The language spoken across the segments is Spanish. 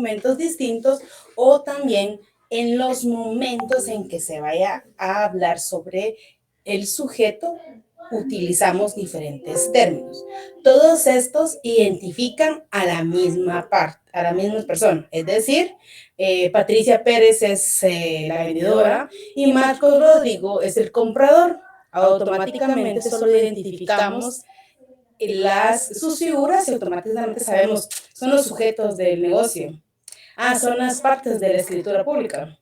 documentos distintos o también en los momentos en que se vaya a hablar sobre el sujeto, utilizamos diferentes términos. Todos estos identifican a la misma parte, a la misma persona. Es decir, Patricia Pérez es la vendedora y Marcos Rodrigo es el comprador. Automáticamente solo identificamos sus figuras y automáticamente sabemos, son los sujetos del negocio. Son las partes de la escritura pública.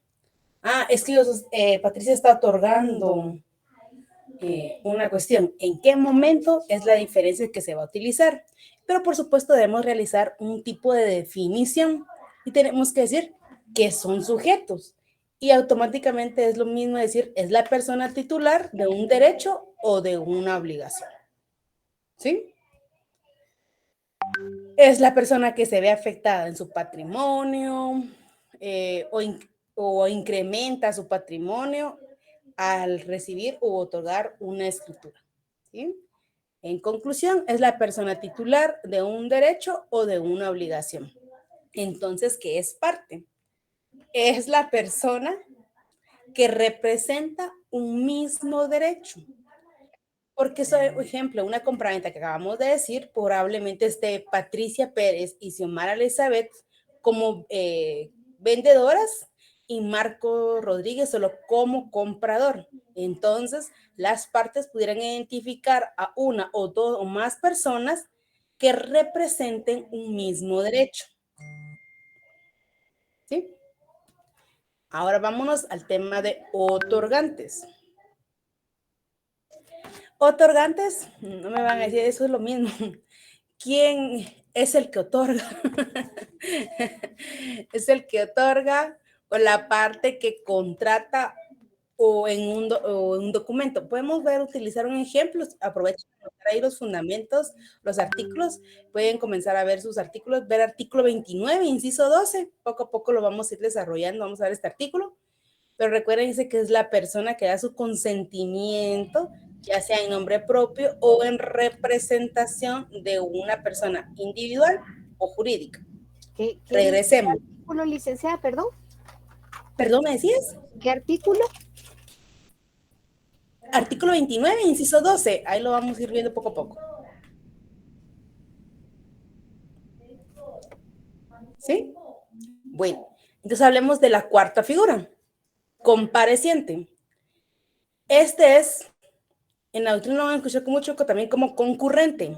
Es que Patricia está otorgando una cuestión. ¿En qué momento es la diferencia que se va a utilizar? Pero por supuesto debemos realizar un tipo de definición y tenemos que decir que son sujetos. Y automáticamente es lo mismo decir, es la persona titular de un derecho o de una obligación. ¿Sí? Es la persona que se ve afectada en su patrimonio o incrementa su patrimonio al recibir u otorgar una escritura. ¿Sí? En conclusión, es la persona titular de un derecho o de una obligación. Entonces, ¿qué es parte? Es la persona que representa un mismo derecho. Porque, por ejemplo, una compraventa que acabamos de decir, probablemente esté Patricia Pérez y Xiomara Elizabeth como vendedoras y Marco Rodríguez solo como comprador. Entonces, las partes pudieran identificar a una o dos o más personas que representen un mismo derecho. ¿Sí? Ahora vámonos al tema de otorgantes. Otorgantes, no me van a decir, eso es lo mismo. ¿Quién es el que otorga? Es el que otorga o la parte que contrata o en un documento. Podemos utilizar un ejemplo, aprovecho para mostrar ahí los fundamentos, los artículos, pueden comenzar a ver sus artículos, ver artículo 29, inciso 12, poco a poco lo vamos a ir desarrollando, vamos a ver este artículo, pero recuerden que es la persona que da su consentimiento, ya sea en nombre propio o en representación de una persona individual o jurídica. Regresemos. ¿Qué artículo, licenciada, perdón? ¿Perdón, me decías? ¿Qué artículo? Artículo 29, inciso 12. Ahí lo vamos a ir viendo poco a poco. ¿Sí? Bueno, entonces hablemos de la cuarta figura. Compareciente. Este es, en la doctrina lo van a escuchar mucho también como concurrente.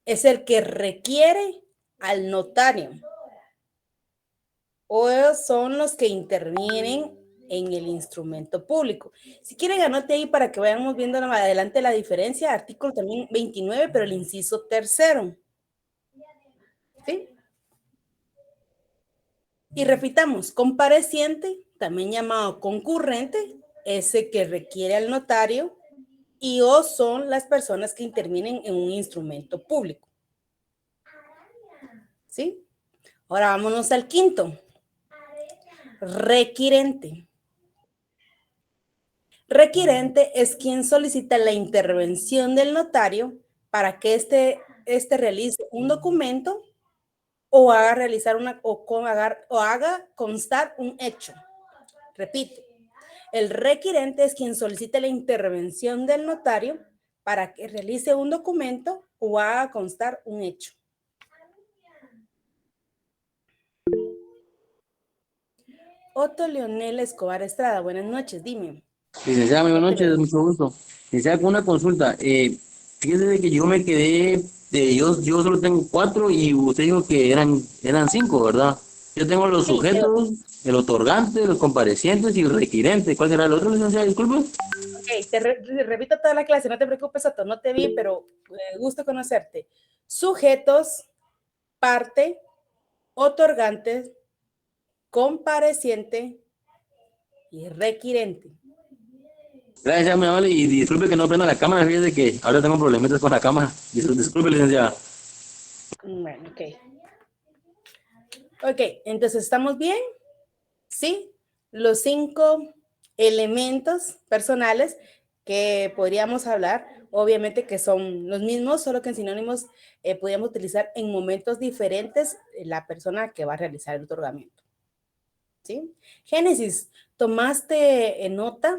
Es el que requiere al notario. O son los que intervienen en el instrumento público. Si quieren, anote ahí para que vayamos viendo más adelante la diferencia. Artículo también 29, pero el inciso tercero. ¿Sí? Y repitamos, compareciente, también llamado concurrente, ese que requiere al notario, y o son las personas que intervienen en un instrumento público. ¿Sí? Ahora vámonos al quinto. Requirente. Requirente es quien solicita la intervención del notario para que éste realice un documento o haga realizar o haga constar un hecho. Repito, el requirente es quien solicita la intervención del notario para que realice un documento o haga constar un hecho. Otto Leonel Escobar Estrada, buenas noches, dime. Licenciada, muy buenas noches, mucho gusto. Licenciada, con una consulta. Fíjese de que yo me quedé, yo solo tengo 4 y usted dijo que eran 5, ¿verdad? Yo tengo los sujetos, el otorgante, los comparecientes y el requirente. ¿Cuál será el otro, licenciada? Disculpe. Ok, te repito toda la clase, no te preocupes, Otto, no te vi, pero gusto conocerte. Sujetos, parte, otorgante, compareciente y requirente. Gracias, muy amable, y disculpe que no prenda la cámara, fíjese que ahora tengo problemitas con la cámara. Disculpe, licenciada. Bueno, ok. Ok, entonces, ¿estamos bien? Sí, los 5 elementos personales que podríamos hablar, obviamente que son los mismos, solo que en sinónimos podríamos utilizar en momentos diferentes la persona que va a realizar el otorgamiento. ¿Sí? Génesis, ¿tomaste nota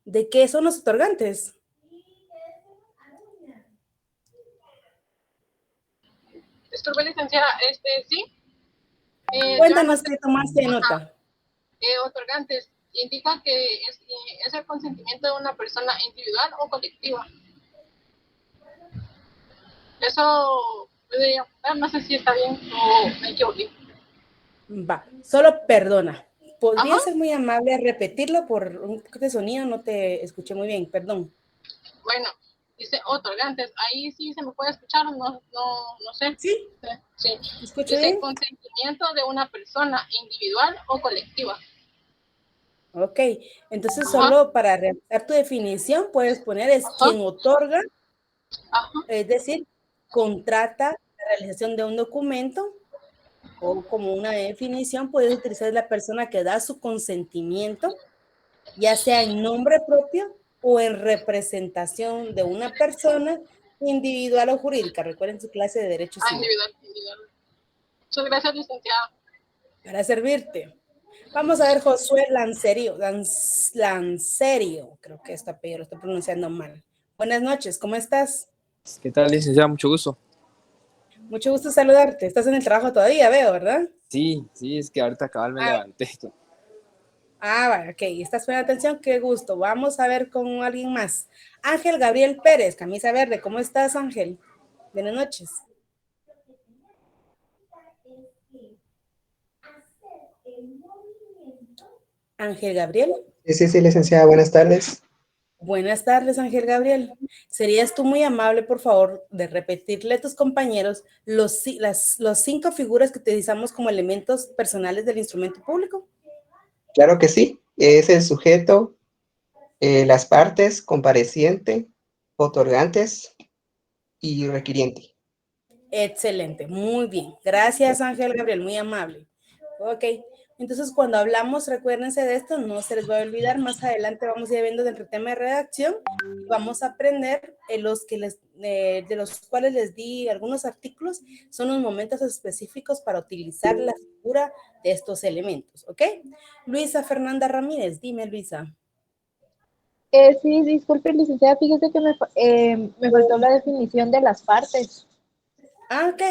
de qué son los otorgantes? Disculpe, licenciada, sí. Yo Cuéntanos anoté, qué tomaste nota. otorgantes indica que es el consentimiento de una persona individual o colectiva. Eso puede apuntar, no sé si está bien o me equivoqué. Va, solo perdona. ¿Podría Ajá, ser muy amable a repetirlo por un poco de sonido? No te escuché muy bien, perdón. bueno, dice otorgantes, ahí sí se me puede escuchar, no sé. ¿Sí? Sí, ¿Te escucho dice bien? consentimiento de una persona individual o colectiva. Ok, entonces Ajá, solo para realizar tu definición puedes poner es ajá, quien otorga, ajá, es decir, contrata la realización de un documento o como una definición puedes utilizar la persona que da su consentimiento, ya sea en nombre propio o en representación de una persona individual o jurídica. Recuerden su clase de Derecho Civil. individual. Muchas gracias, licenciada. Para servirte. Vamos a ver Josué Lancerio, Lancerio, creo que este apellido lo estoy pronunciando mal. Buenas noches, ¿cómo estás? ¿Qué tal, licenciada? Mucho gusto. Mucho gusto saludarte. Estás en el trabajo todavía, veo, ¿verdad? Sí, es que ahorita cabal me levanté. Vale, ok, estás poniendo atención, qué gusto. Vamos a ver con alguien más. Ángel Gabriel Pérez, camisa verde, ¿cómo estás, Ángel? Buenas noches. Ángel Gabriel. Sí, licenciada, buenas tardes. Buenas tardes, Ángel Gabriel. ¿Serías tú muy amable, por favor, de repetirle a tus compañeros los 5 figuras que utilizamos como elementos personales del instrumento público? Claro que sí, es el sujeto, las partes, compareciente, otorgantes y requiriente. Excelente, muy bien. Gracias, Ángel Gabriel, muy amable. Ok, entonces cuando hablamos, recuérdense de esto, no se les va a olvidar, más adelante vamos a ir viendo dentro del tema de redacción y vamos a aprender de los cuales les di algunos artículos, son los momentos específicos para utilizar la figura de estos elementos, ¿ok? Luisa Fernanda Ramírez, dime, Luisa. Sí, disculpe, licenciada, fíjese que me faltó la definición de las partes. Ok.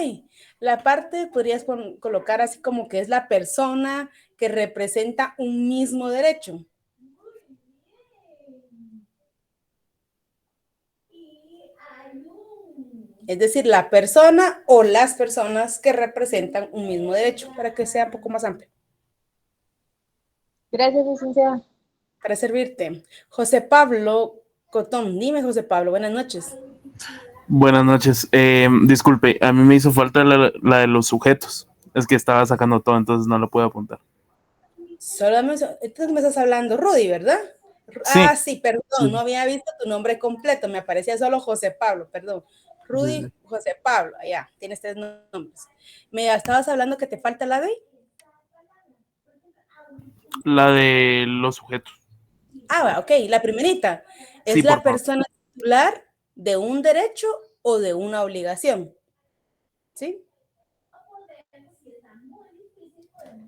La parte podrías colocar así como que es la persona que representa un mismo derecho. Es decir, la persona o las personas que representan un mismo derecho, para que sea un poco más amplio. Gracias, licenciada. Para servirte. José Pablo Cotón, dime, José Pablo, buenas noches. Buenas noches. Disculpe, a mí me hizo falta la de los sujetos. Es que estaba sacando todo, entonces no lo puedo apuntar. Entonces me estás hablando, Rudy, ¿verdad? Sí, Sí, perdón, sí, no había visto tu nombre completo, me aparecía solo José Pablo, perdón. sí, Rudy, sí. José Pablo, ya, tienes 3 nombres. Me estabas hablando que te falta la de. La de los sujetos. Ok, la primerita es Sí, por la favor. persona titular de un derecho o de una obligación, ¿sí?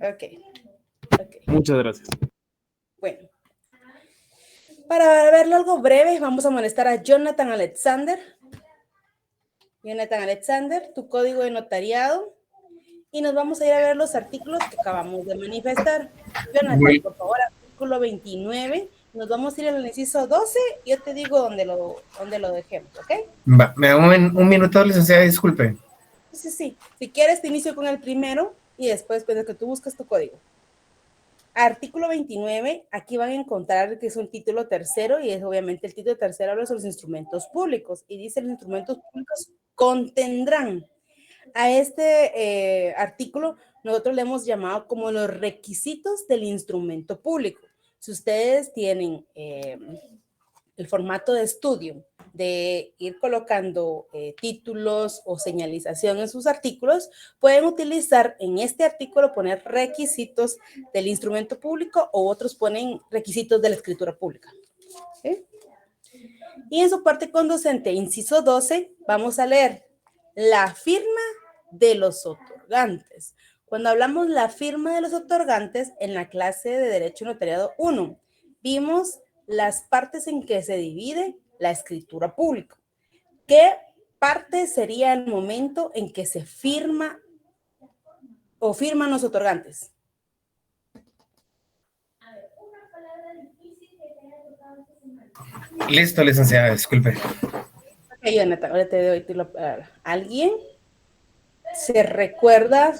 Ok, ok. Muchas gracias. Bueno, para verlo algo breve, vamos a molestar a Jonathan Alexander. Jonathan Alexander, tu código de notariado. Y nos vamos a ir a ver los artículos que acabamos de manifestar. Jonathan, Muy, por favor, artículo 29. Nos vamos a ir al inciso 12. Yo te digo dónde lo dejemos, ¿ok? me da un minuto, licenciada, disculpe. Sí. Si quieres, te inicio con el primero y después, pues, de que tú busques tu código. Artículo 29, aquí van a encontrar que es un título tercero y es obviamente el título tercero habla sobre los instrumentos públicos y dice los instrumentos públicos contendrán. A este artículo nosotros le hemos llamado como los requisitos del instrumento público. Si ustedes tienen el formato de estudio de ir colocando títulos o señalización en sus artículos, pueden utilizar en este artículo poner requisitos del instrumento público o otros ponen requisitos de la escritura pública. ¿Sí? Y en su parte conducente, inciso 12, vamos a leer la firma de los otorgantes. Cuando hablamos la firma de los otorgantes, en la clase de Derecho Notariado 1, vimos las partes en que se divide la escritura pública. ¿Qué parte sería el momento en que se firma o firman los otorgantes? Listo, licenciada, disculpe. Ok, Jonathan, ahora te doy la palabra. ¿Alguien se recuerda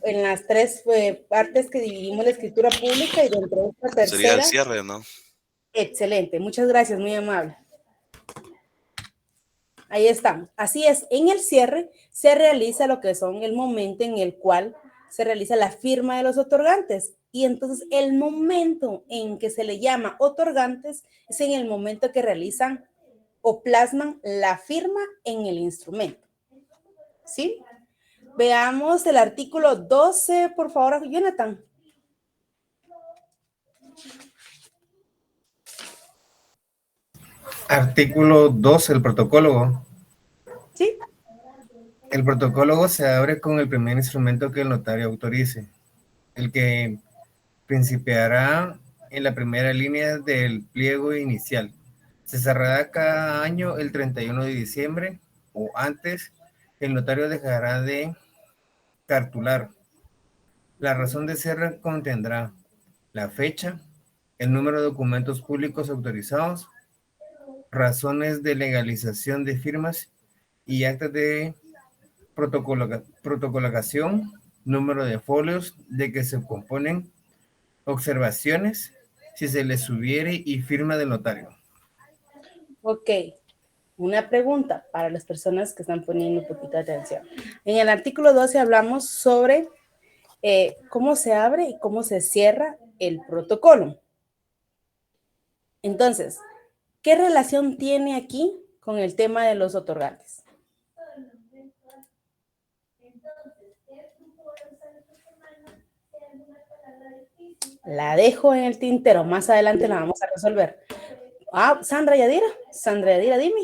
en las tres partes que dividimos la escritura pública y dentro de esta tercera? Sería el cierre, ¿no? Excelente, muchas gracias, muy amable. Ahí estamos. Así es, en el cierre se realiza lo que son el momento en el cual se realiza la firma de los otorgantes. Y entonces el momento en que se le llama otorgantes es en el momento que realizan o plasman la firma en el instrumento. ¿Sí? Veamos el artículo 12, por favor, Jonathan. Artículo 2, el protocolo. Sí. El protocolo se abre con el primer instrumento que el notario autorice, el que principiará en la primera línea del pliego inicial. Se cerrará cada año el 31 de diciembre o antes. El notario dejará de cartular. La razón de cierre contendrá la fecha, el número de documentos públicos autorizados, razones de legalización de firmas y actas de protocolación, número de folios de que se componen, observaciones, si se les subiere y firma del notario. Ok, una pregunta para las personas que están poniendo un poquito de atención. En el artículo 12 hablamos sobre cómo se abre y cómo se cierra el protocolo. Entonces, ¿qué relación tiene aquí con el tema de los otorgantes? La dejo en el tintero, más adelante la vamos a resolver. Sandra Yadira, dime.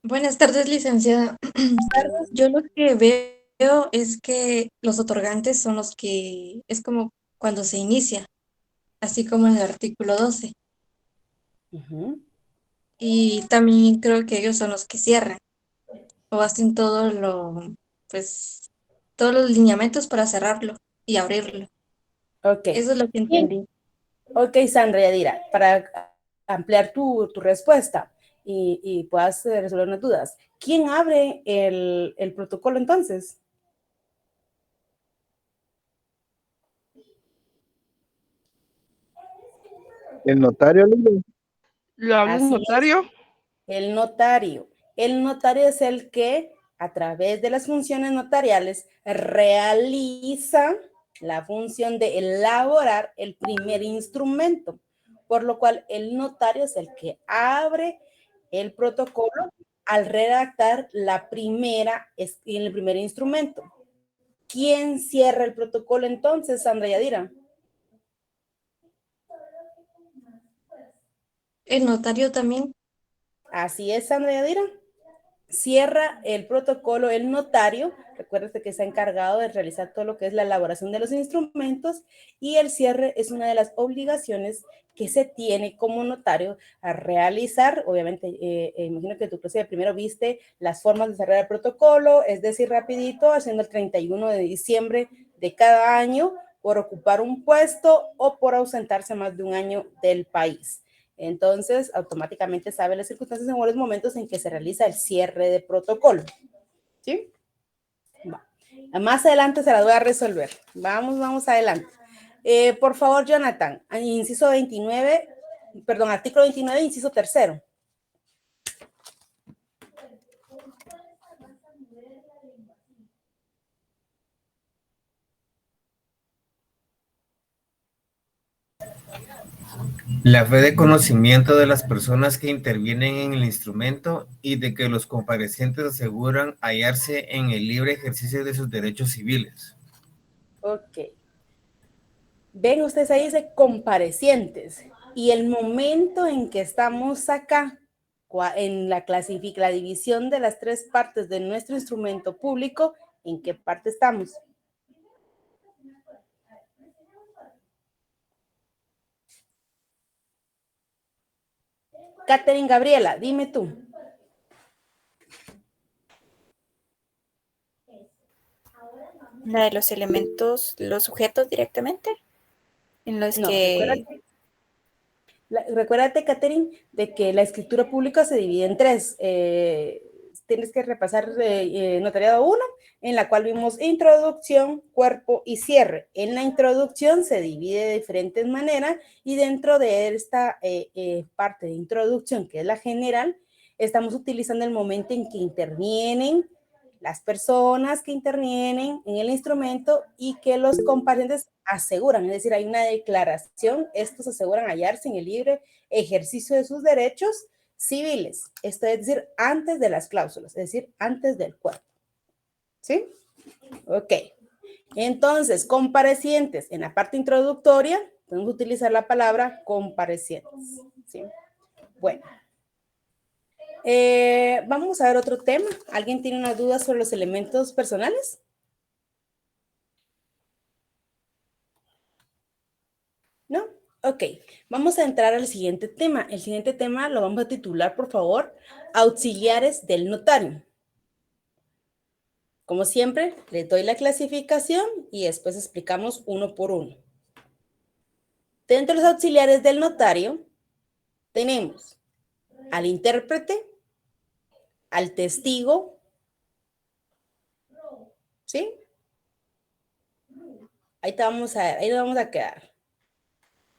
Buenas tardes, licenciada. Yo lo que veo es que los otorgantes son los que, es como cuando se inicia, así como en el artículo 12. Y también creo que ellos son los que cierran o hacen pues, todos los lineamientos para cerrarlo y abrirlo. Ok. Eso es lo que entendí. Ok, Sandra Yadira, para ampliar tu respuesta y puedas resolver unas dudas. ¿Quién abre el protocolo entonces? ¿El notario? ¿Lo habla el notario? El notario. El notario es el que, a través de las funciones notariales, realiza la función de elaborar el primer instrumento, por lo cual el notario es el que abre el protocolo al redactar el primer instrumento. ¿Quién cierra el protocolo entonces, Sandra Yadira? El notario también. Así es, Sandra Yadira. Cierra el protocolo el notario. Recuérdate que está encargado de realizar todo lo que es la elaboración de los instrumentos y el cierre es una de las obligaciones que se tiene como notario a realizar. Obviamente, imagino que tú primero viste las formas de cerrar el protocolo, es decir, rapidito, haciendo el 31 de diciembre de cada año por ocupar un puesto o por ausentarse más de un año del país. Entonces, automáticamente sabe las circunstancias en los momentos en que se realiza el cierre de protocolo. ¿Sí? Va. Más adelante se la voy a resolver. Vamos adelante. Por favor, Jonathan, artículo 29, inciso tercero. La fe de conocimiento de las personas que intervienen en el instrumento y de que los comparecientes aseguran hallarse en el libre ejercicio de sus derechos civiles. Ok. Ven ustedes ahí, dice comparecientes. Y el momento en que estamos acá, en la división de las tres partes de nuestro instrumento público, ¿en qué parte estamos? Catherine Gabriela, dime tú. La de los elementos, los sujetos directamente, en los No, que... recuérdate, Catherine, de que la escritura pública se divide en tres. Tienes que repasar notariado 1, en la cual vimos introducción, cuerpo y cierre. En la introducción se divide de diferentes maneras y dentro de esta parte de introducción, que es la general, estamos utilizando el momento en que intervienen las personas que intervienen en el instrumento y que los comparecientes aseguran, es decir, hay una declaración, estos aseguran hallarse en el libre ejercicio de sus derechos civiles, esto es decir, antes de las cláusulas, es decir, antes del cuerpo. ¿Sí? Ok. Entonces, comparecientes, en la parte introductoria, podemos utilizar la palabra comparecientes. ¿Sí? Bueno. Vamos a ver otro tema. ¿Alguien tiene una duda sobre los elementos personales? ¿No? Ok, vamos a entrar al siguiente tema. El siguiente tema lo vamos a titular, por favor, auxiliares del notario. Como siempre, les doy la clasificación y después explicamos uno por uno. Dentro de los auxiliares del notario, tenemos al intérprete, al testigo, ¿sí? Ahí te vamos a ver, ahí nos vamos a quedar.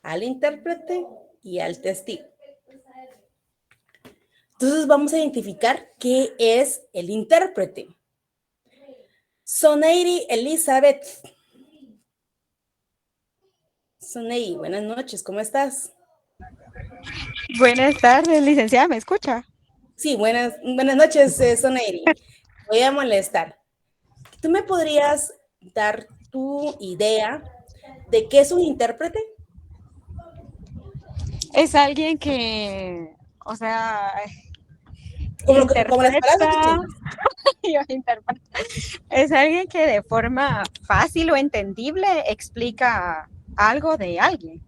Al intérprete y al testigo. Entonces vamos a identificar qué es el intérprete. Soneiri Elizabeth. Soneiri, buenas noches, ¿cómo estás? Buenas tardes, licenciada, ¿me escucha? Sí, buenas noches, Soneiri. Voy a molestar. ¿Tú me podrías dar tu idea de qué es un intérprete? Es alguien que, o sea, como las palabras es alguien que de forma fácil o entendible explica algo de alguien.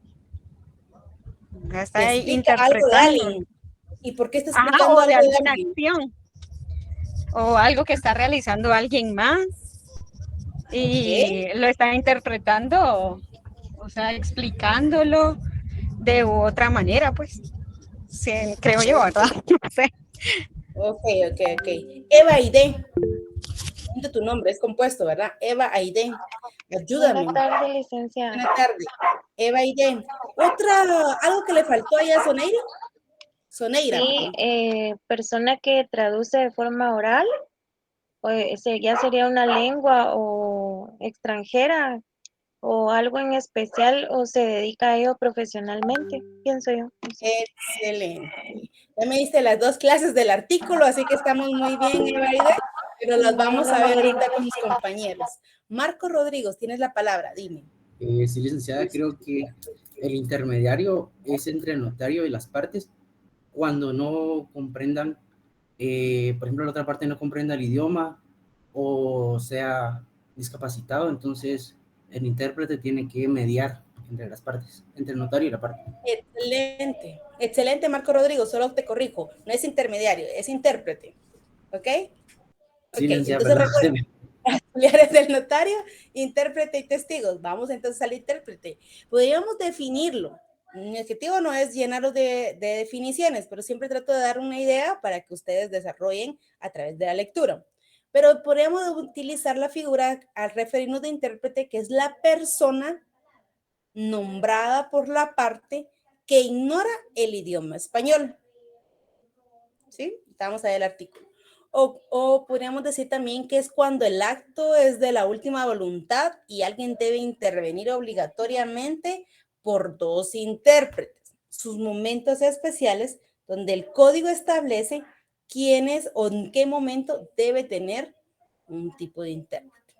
Está algo de alguien. ¿Y por qué está explicando algo de algo de alguna alguien? acción? O algo que está realizando alguien más y lo está interpretando, o sea, explicándolo de otra manera, pues. Sí, creo yo, ¿verdad? No sé. Ok. Eva Aide. Tu nombre es compuesto, ¿verdad? Eva Aide. Ayúdame. Buenas tardes, licenciada. Buenas tardes. Eva Aide. ¿Algo que le faltó allá a Soneira? Soneira. Sí, persona que traduce de forma oral, o ya sería una lengua o extranjera o algo en especial o se dedica a ello profesionalmente, pienso yo. Excelente. Ya me diste las dos clases del artículo, así que estamos muy bien, Eva Aide, pero las vamos a ver ahorita con mis compañeros. Marco Rodríguez, tienes la palabra, dime. Sí, licenciada, creo que el intermediario es entre el notario y las partes cuando no comprendan, por ejemplo, la otra parte no comprenda el idioma o sea discapacitado, entonces el intérprete tiene que mediar entre las partes, entre el notario y la parte. Excelente, Marco Rodrigo, solo te corrijo, no es intermediario, es intérprete, ¿ok? Sí, entonces recuerda, auxiliares del notario, intérprete y testigos. Vamos entonces al intérprete. Podríamos definirlo. Mi objetivo no es llenarlo de definiciones, pero siempre trato de dar una idea para que ustedes desarrollen a través de la lectura. Pero podríamos utilizar la figura al referirnos de intérprete, que es la persona nombrada por la parte que ignora el idioma español. ¿Sí? Vamos a ver el artículo. O podríamos decir también que es cuando el acto es de la última voluntad y alguien debe intervenir obligatoriamente por dos intérpretes. Sus momentos especiales donde el código establece quiénes o en qué momento debe tener un tipo de intérprete.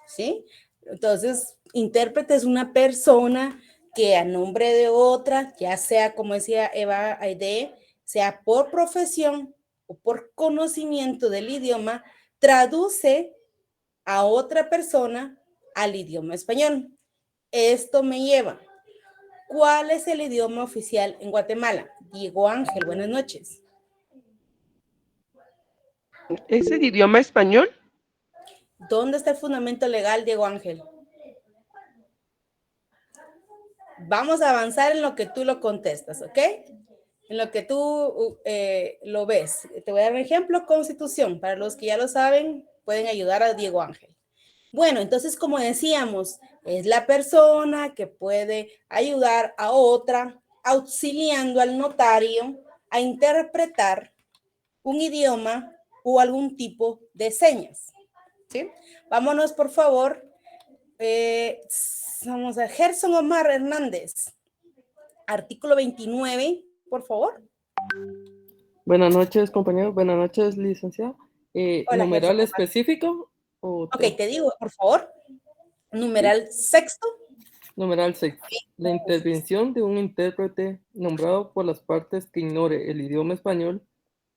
¿Sí? Entonces, intérprete es una persona que a nombre de otra, ya sea, como decía Eva Aide, sea por profesión o por conocimiento del idioma, traduce a otra persona al idioma español. Esto me lleva, ¿cuál es el idioma oficial en Guatemala? Diego Ángel, buenas noches. ¿Es el idioma español? ¿Dónde está el fundamento legal, Diego Ángel? Vamos a avanzar en lo que tú lo contestas, ¿ok? En lo que tú lo ves. Te voy a dar un ejemplo, Constitución. Para los que ya lo saben, pueden ayudar a Diego Ángel. Bueno, entonces, como decíamos, es la persona que puede ayudar a otra, auxiliando al notario a interpretar un idioma o algún tipo de señas. ¿Sí? Vámonos, por favor. Vamos a Gerson Omar Hernández. Artículo 29, por favor. Buenas noches, compañeros. Buenas noches, licenciado. Hola, ¿Numeral Gerson. específico? Ok, te digo, por favor. Numeral sexto. Numeral 6. La intervención de un intérprete nombrado por las partes que ignore el idioma español,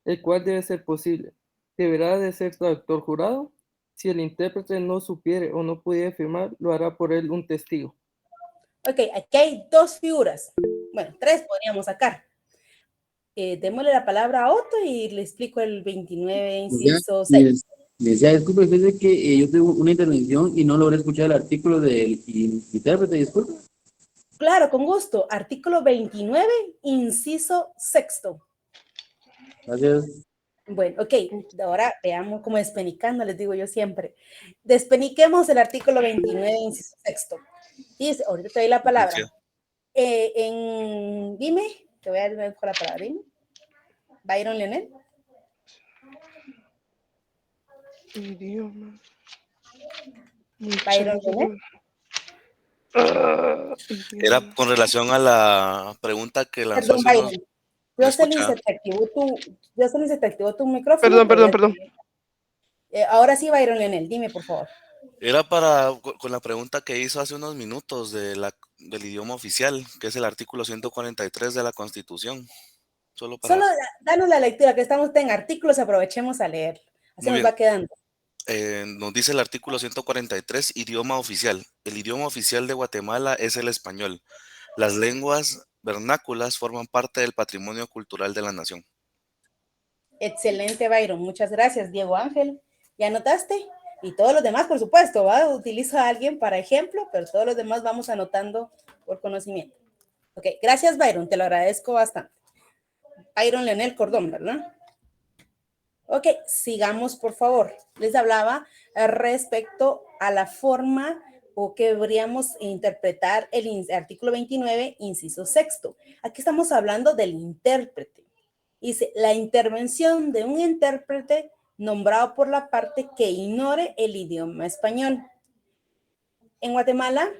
el cual debe ser posible. Deberá de ser traductor jurado. Si el intérprete no supiere o no pudiera firmar, lo hará por él un testigo. Ok, aquí hay dos figuras. Bueno, tres podríamos sacar. Démosle la palabra a Otto y le explico el 29, inciso 6. Decía, disculpe, fíjese que yo tengo una intervención y no logré escuchar el artículo del intérprete, disculpe. Claro, con gusto. Artículo 29, inciso 6. Gracias. Bueno, ok, ahora veamos como despenicando, les digo yo siempre. Despeniquemos el artículo 29, inciso 6. Dice, ahorita te doy la palabra. Dime, te voy a dar la palabra, dime. Byron Leonel. Idioma. Byron Leonel. Era con relación a la pregunta que lanzó Perdón, hace unos... Byron. ¿Me Jocelyn, escucha? se te activó tu micrófono. Perdón. Ahora sí, Byron Leonel, dime, por favor. Era con la pregunta que hizo hace unos minutos del idioma oficial, que es el artículo 143 de la Constitución. Solo danos la lectura, que estamos en artículos, aprovechemos a leer. Así nos va quedando. Nos dice el artículo 143, idioma oficial. El idioma oficial de Guatemala es el español. Las lenguas vernáculas forman parte del patrimonio cultural de la nación. Excelente, Byron. Muchas gracias, Diego Ángel. ¿Ya anotaste? Y todos los demás, por supuesto, ¿va? Utilizo a alguien para ejemplo, pero todos los demás vamos anotando por conocimiento. Ok, gracias, Byron. Te lo agradezco bastante. Byron Leonel Cordón, ¿verdad? Ok, sigamos, por favor. Les hablaba respecto a la forma o que deberíamos interpretar el artículo 29, inciso 6. Aquí estamos hablando del intérprete. Dice, la intervención de un intérprete nombrado por la parte que ignore el idioma español. En Guatemala,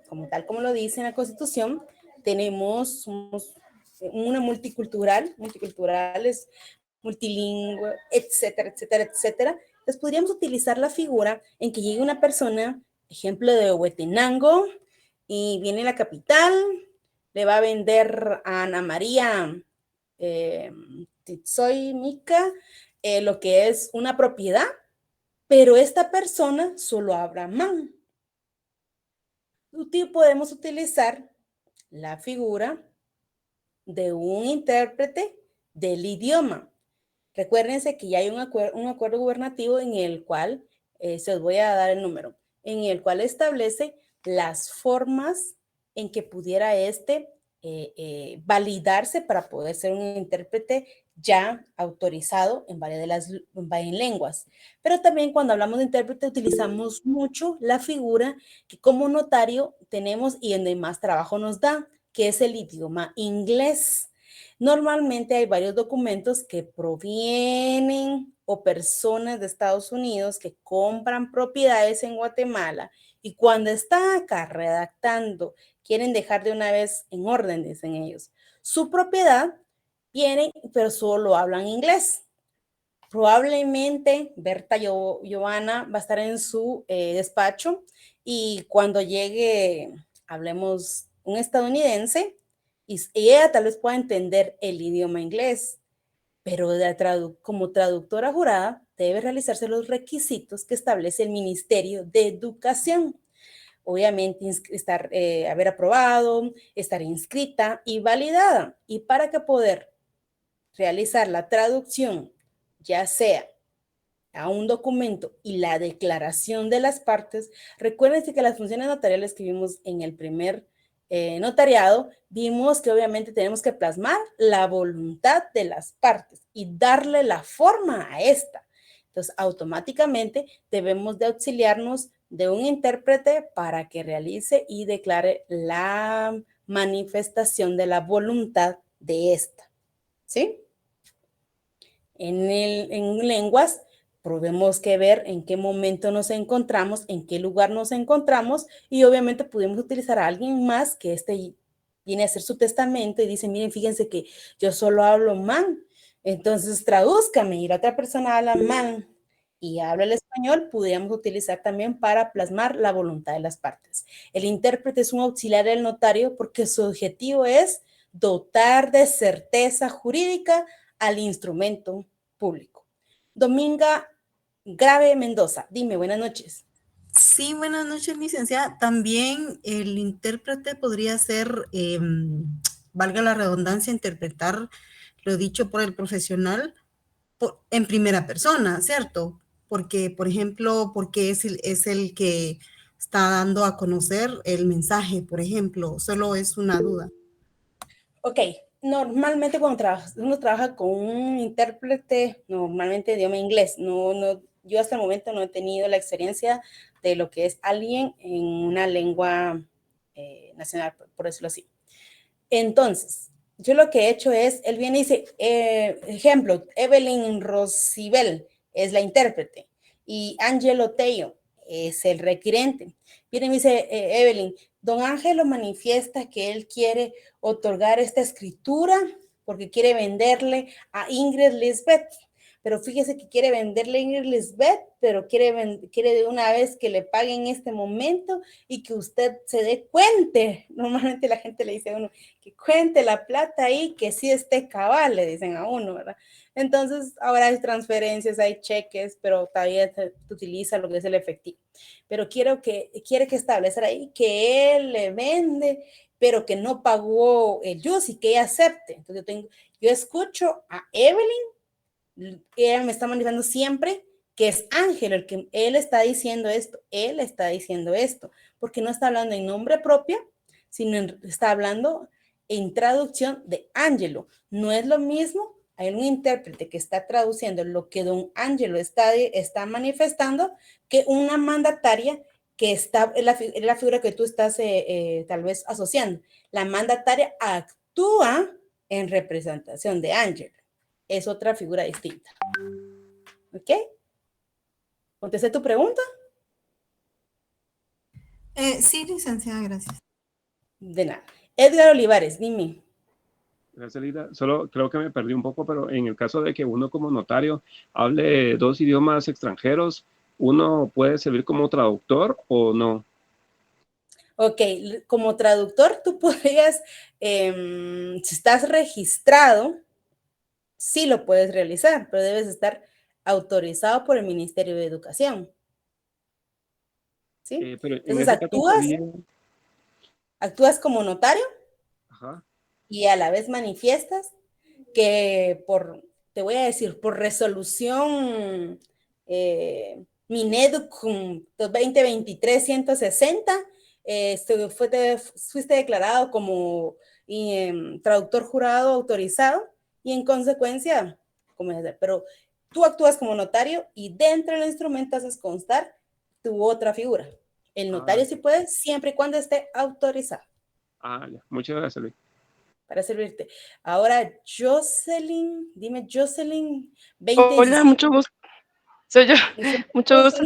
como lo dice en la Constitución, tenemos una multiculturales, multilingüe, etcétera. Entonces podríamos utilizar la figura en que llegue una persona, ejemplo de Huetenango, y viene a la capital, le va a vender a Ana María Titsoy Mica lo que es una propiedad, pero esta persona solo habla man. Podemos utilizar la figura de un intérprete del idioma. Recuérdense que ya hay un acuerdo gubernativo en el cual, se os voy a dar el número, en el cual establece las formas en que pudiera validarse para poder ser un intérprete ya autorizado en varias lenguas. Pero también cuando hablamos de intérprete utilizamos mucho la figura que como notario tenemos y en donde más trabajo nos da, que es el idioma inglés. Normalmente hay varios documentos que provienen o personas de Estados Unidos que compran propiedades en Guatemala y cuando están acá redactando, quieren dejar de una vez en orden, dicen ellos, su propiedad, vienen, pero solo hablan inglés. Probablemente Berta Giovanna va a estar en su despacho y cuando llegue, hablemos un estadounidense y ella tal vez pueda entender el idioma inglés, pero como traductora jurada debe realizarse los requisitos que establece el Ministerio de Educación. Obviamente haber aprobado, estar inscrita y validada. Y para que poder realizar la traducción, ya sea a un documento y la declaración de las partes, recuérdense que las funciones notariales que vimos en el primer notariado, vimos que obviamente tenemos que plasmar la voluntad de las partes y darle la forma a esta. Entonces, automáticamente debemos de auxiliarnos de un intérprete para que realice y declare la manifestación de la voluntad de esta, ¿sí? En lenguas, tenemos que ver en qué momento nos encontramos, en qué lugar nos encontramos y obviamente podemos utilizar a alguien más que viene a hacer su testamento y dice, miren, fíjense que yo solo hablo man, entonces tradúzcame y la otra persona habla man y habla el español, podríamos utilizar también para plasmar la voluntad de las partes. El intérprete es un auxiliar del notario porque su objetivo es dotar de certeza jurídica al instrumento público. Dominga Grave Mendoza, dime, buenas noches. Sí, buenas noches, licenciada. También el intérprete podría ser, valga la redundancia, interpretar lo dicho por el profesional en primera persona, ¿cierto? Porque, por ejemplo, porque es el que está dando a conocer el mensaje, por ejemplo, solo es una duda. Ok, normalmente cuando uno trabaja con un intérprete, normalmente de idioma inglés, yo hasta el momento no he tenido la experiencia de lo que es alguien en una lengua nacional, por decirlo así. Entonces, yo lo que he hecho es, él viene y dice, ejemplo, Evelyn Rosibel es la intérprete y Angelo Tello es el requirente. Viene y me dice, Evelyn, don Ángelo manifiesta que él quiere otorgar esta escritura porque quiere venderle a Ingrid Lisbeth. Pero fíjese que quiere venderle a Ingrid Lisbeth, pero quiere de una vez que le pague en este momento y que usted se dé cuenta. Normalmente la gente le dice a uno que cuente la plata ahí, que sí esté cabal, le dicen a uno, ¿verdad? Entonces, ahora hay transferencias, hay cheques, pero todavía se utiliza lo que es el efectivo. Pero quiere que establecer ahí que él le vende, pero que no pagó el JUS y que ella acepte. Entonces, yo escucho a Evelyn, ella me está manifestando siempre que es Ángel el que él está diciendo esto, porque no está hablando en nombre propio, sino está hablando en traducción de Ángelo. No es lo mismo, hay un intérprete que está traduciendo lo que don Ángelo está manifestando que una mandataria que es la figura que tú estás tal vez asociando. La mandataria actúa en representación de Ángelo. Es otra figura distinta. ¿Ok? ¿Contesté tu pregunta? Sí, licenciada, gracias. De nada. Edgar Olivares, dime. Gracias, Lida. Solo creo que me perdí un poco, pero en el caso de que uno como notario hable 2 idiomas extranjeros, ¿uno puede servir como traductor o no? Ok, como traductor tú podrías, si estás registrado, sí lo puedes realizar, pero debes estar autorizado por el Ministerio de Educación. ¿Sí? Pero entonces actúas como notario. Ajá. Y a la vez manifiestas que te voy a decir, por resolución Mineduc 2023-160, fuiste declarado como traductor jurado autorizado y en consecuencia, pero tú actúas como notario y dentro del instrumento haces constar tu otra figura. El notario sí puede, siempre y cuando esté autorizado. Ya. Muchas gracias, Luis. Para servirte. Ahora, Jocelyn, dime, Jocelyn, 2017. Hola, mucho gusto. Soy yo. Mucho gusto.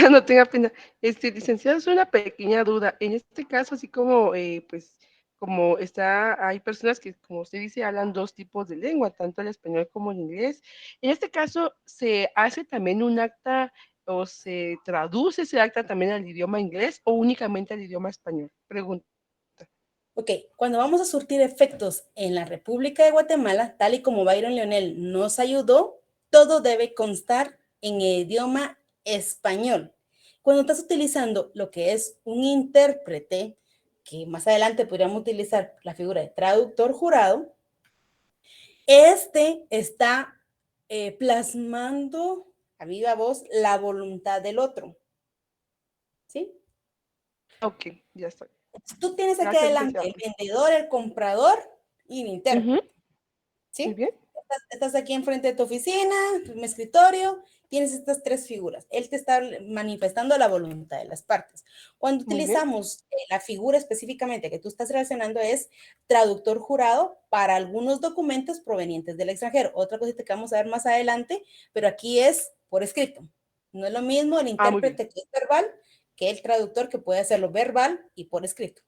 No tenga pena. Licenciado, es una pequeña duda. En este caso, así como, pues, como hay personas que, como usted dice, hablan 2 tipos de lengua, tanto el español como el inglés. En este caso, ¿se hace también un acta o se traduce ese acta también al idioma inglés o únicamente al idioma español? Pregunta. Ok, cuando vamos a surtir efectos en la República de Guatemala, tal y como Byron Leonel nos ayudó, todo debe constar en el idioma español. Cuando estás utilizando lo que es un intérprete, que más adelante podríamos utilizar la figura de traductor jurado, este está plasmando a viva voz la voluntad del otro. ¿Sí? Ok, ya estoy. Tú tienes aquí Gracias, adelante el licenciada. vendedor, el comprador y el intérprete. ¿Sí? Muy bien. Estás aquí enfrente de tu oficina, tu escritorio, tienes estas tres figuras. Él te está manifestando la voluntad de las partes. Cuando Muy bien. utilizamos la figura específicamente que tú estás relacionando es traductor jurado para algunos documentos provenientes del extranjero. Otra cosita que vamos a ver más adelante, pero aquí es por escrito. No es lo mismo el intérprete que es verbal que el traductor que puede hacerlo verbal y por escrito.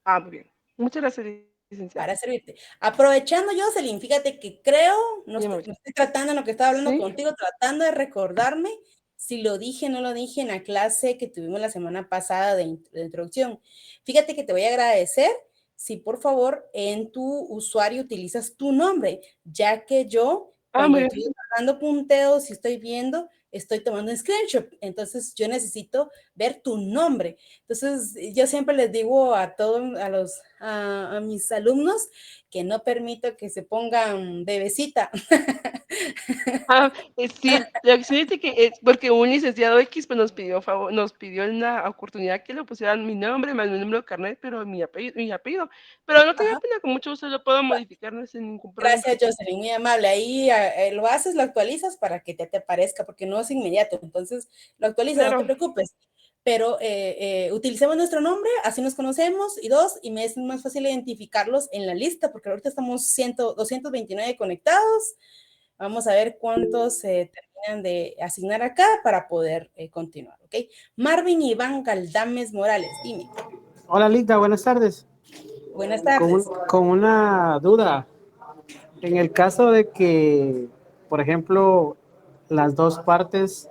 Muy bien. Muchas gracias, licenciada. Para servirte. Aprovechando, Jocelyn, fíjate que creo, no estoy tratando en lo que estaba hablando contigo, tratando de recordarme si lo dije o no lo dije en la clase que tuvimos la semana pasada de introducción. Fíjate que te voy a agradecer si por favor en tu usuario utilizas tu nombre, ya que yo cuando estoy dando punteos, si estoy viendo, estoy tomando un screenshot, entonces yo necesito ver tu nombre. Entonces yo siempre les digo a todos, a mis alumnos que no permito que se pongan bebecita. Sí, fíjate que es porque un licenciado X pues nos pidió en la oportunidad que le pusieran mi nombre, más mi número de carnet, pero mi apellido. Pero no tenga pena, con mucho gusto lo puedo modificar, no sin ningún problema. Gracias, Jocelyn, muy amable. Ahí lo haces, lo actualizas para que te aparezca, porque no es inmediato. Entonces, lo actualizas, no te preocupes. Pero utilicemos nuestro nombre, así nos conocemos, y dos, y me es más fácil identificarlos en la lista, porque ahorita estamos 229 conectados. Vamos a ver cuántos se terminan de asignar acá para poder continuar, ¿ok? Marvin Iván Galdames Morales, dime. Hola, Lita, buenas tardes. Buenas tardes. Con una duda. En el caso de que, por ejemplo, las dos partes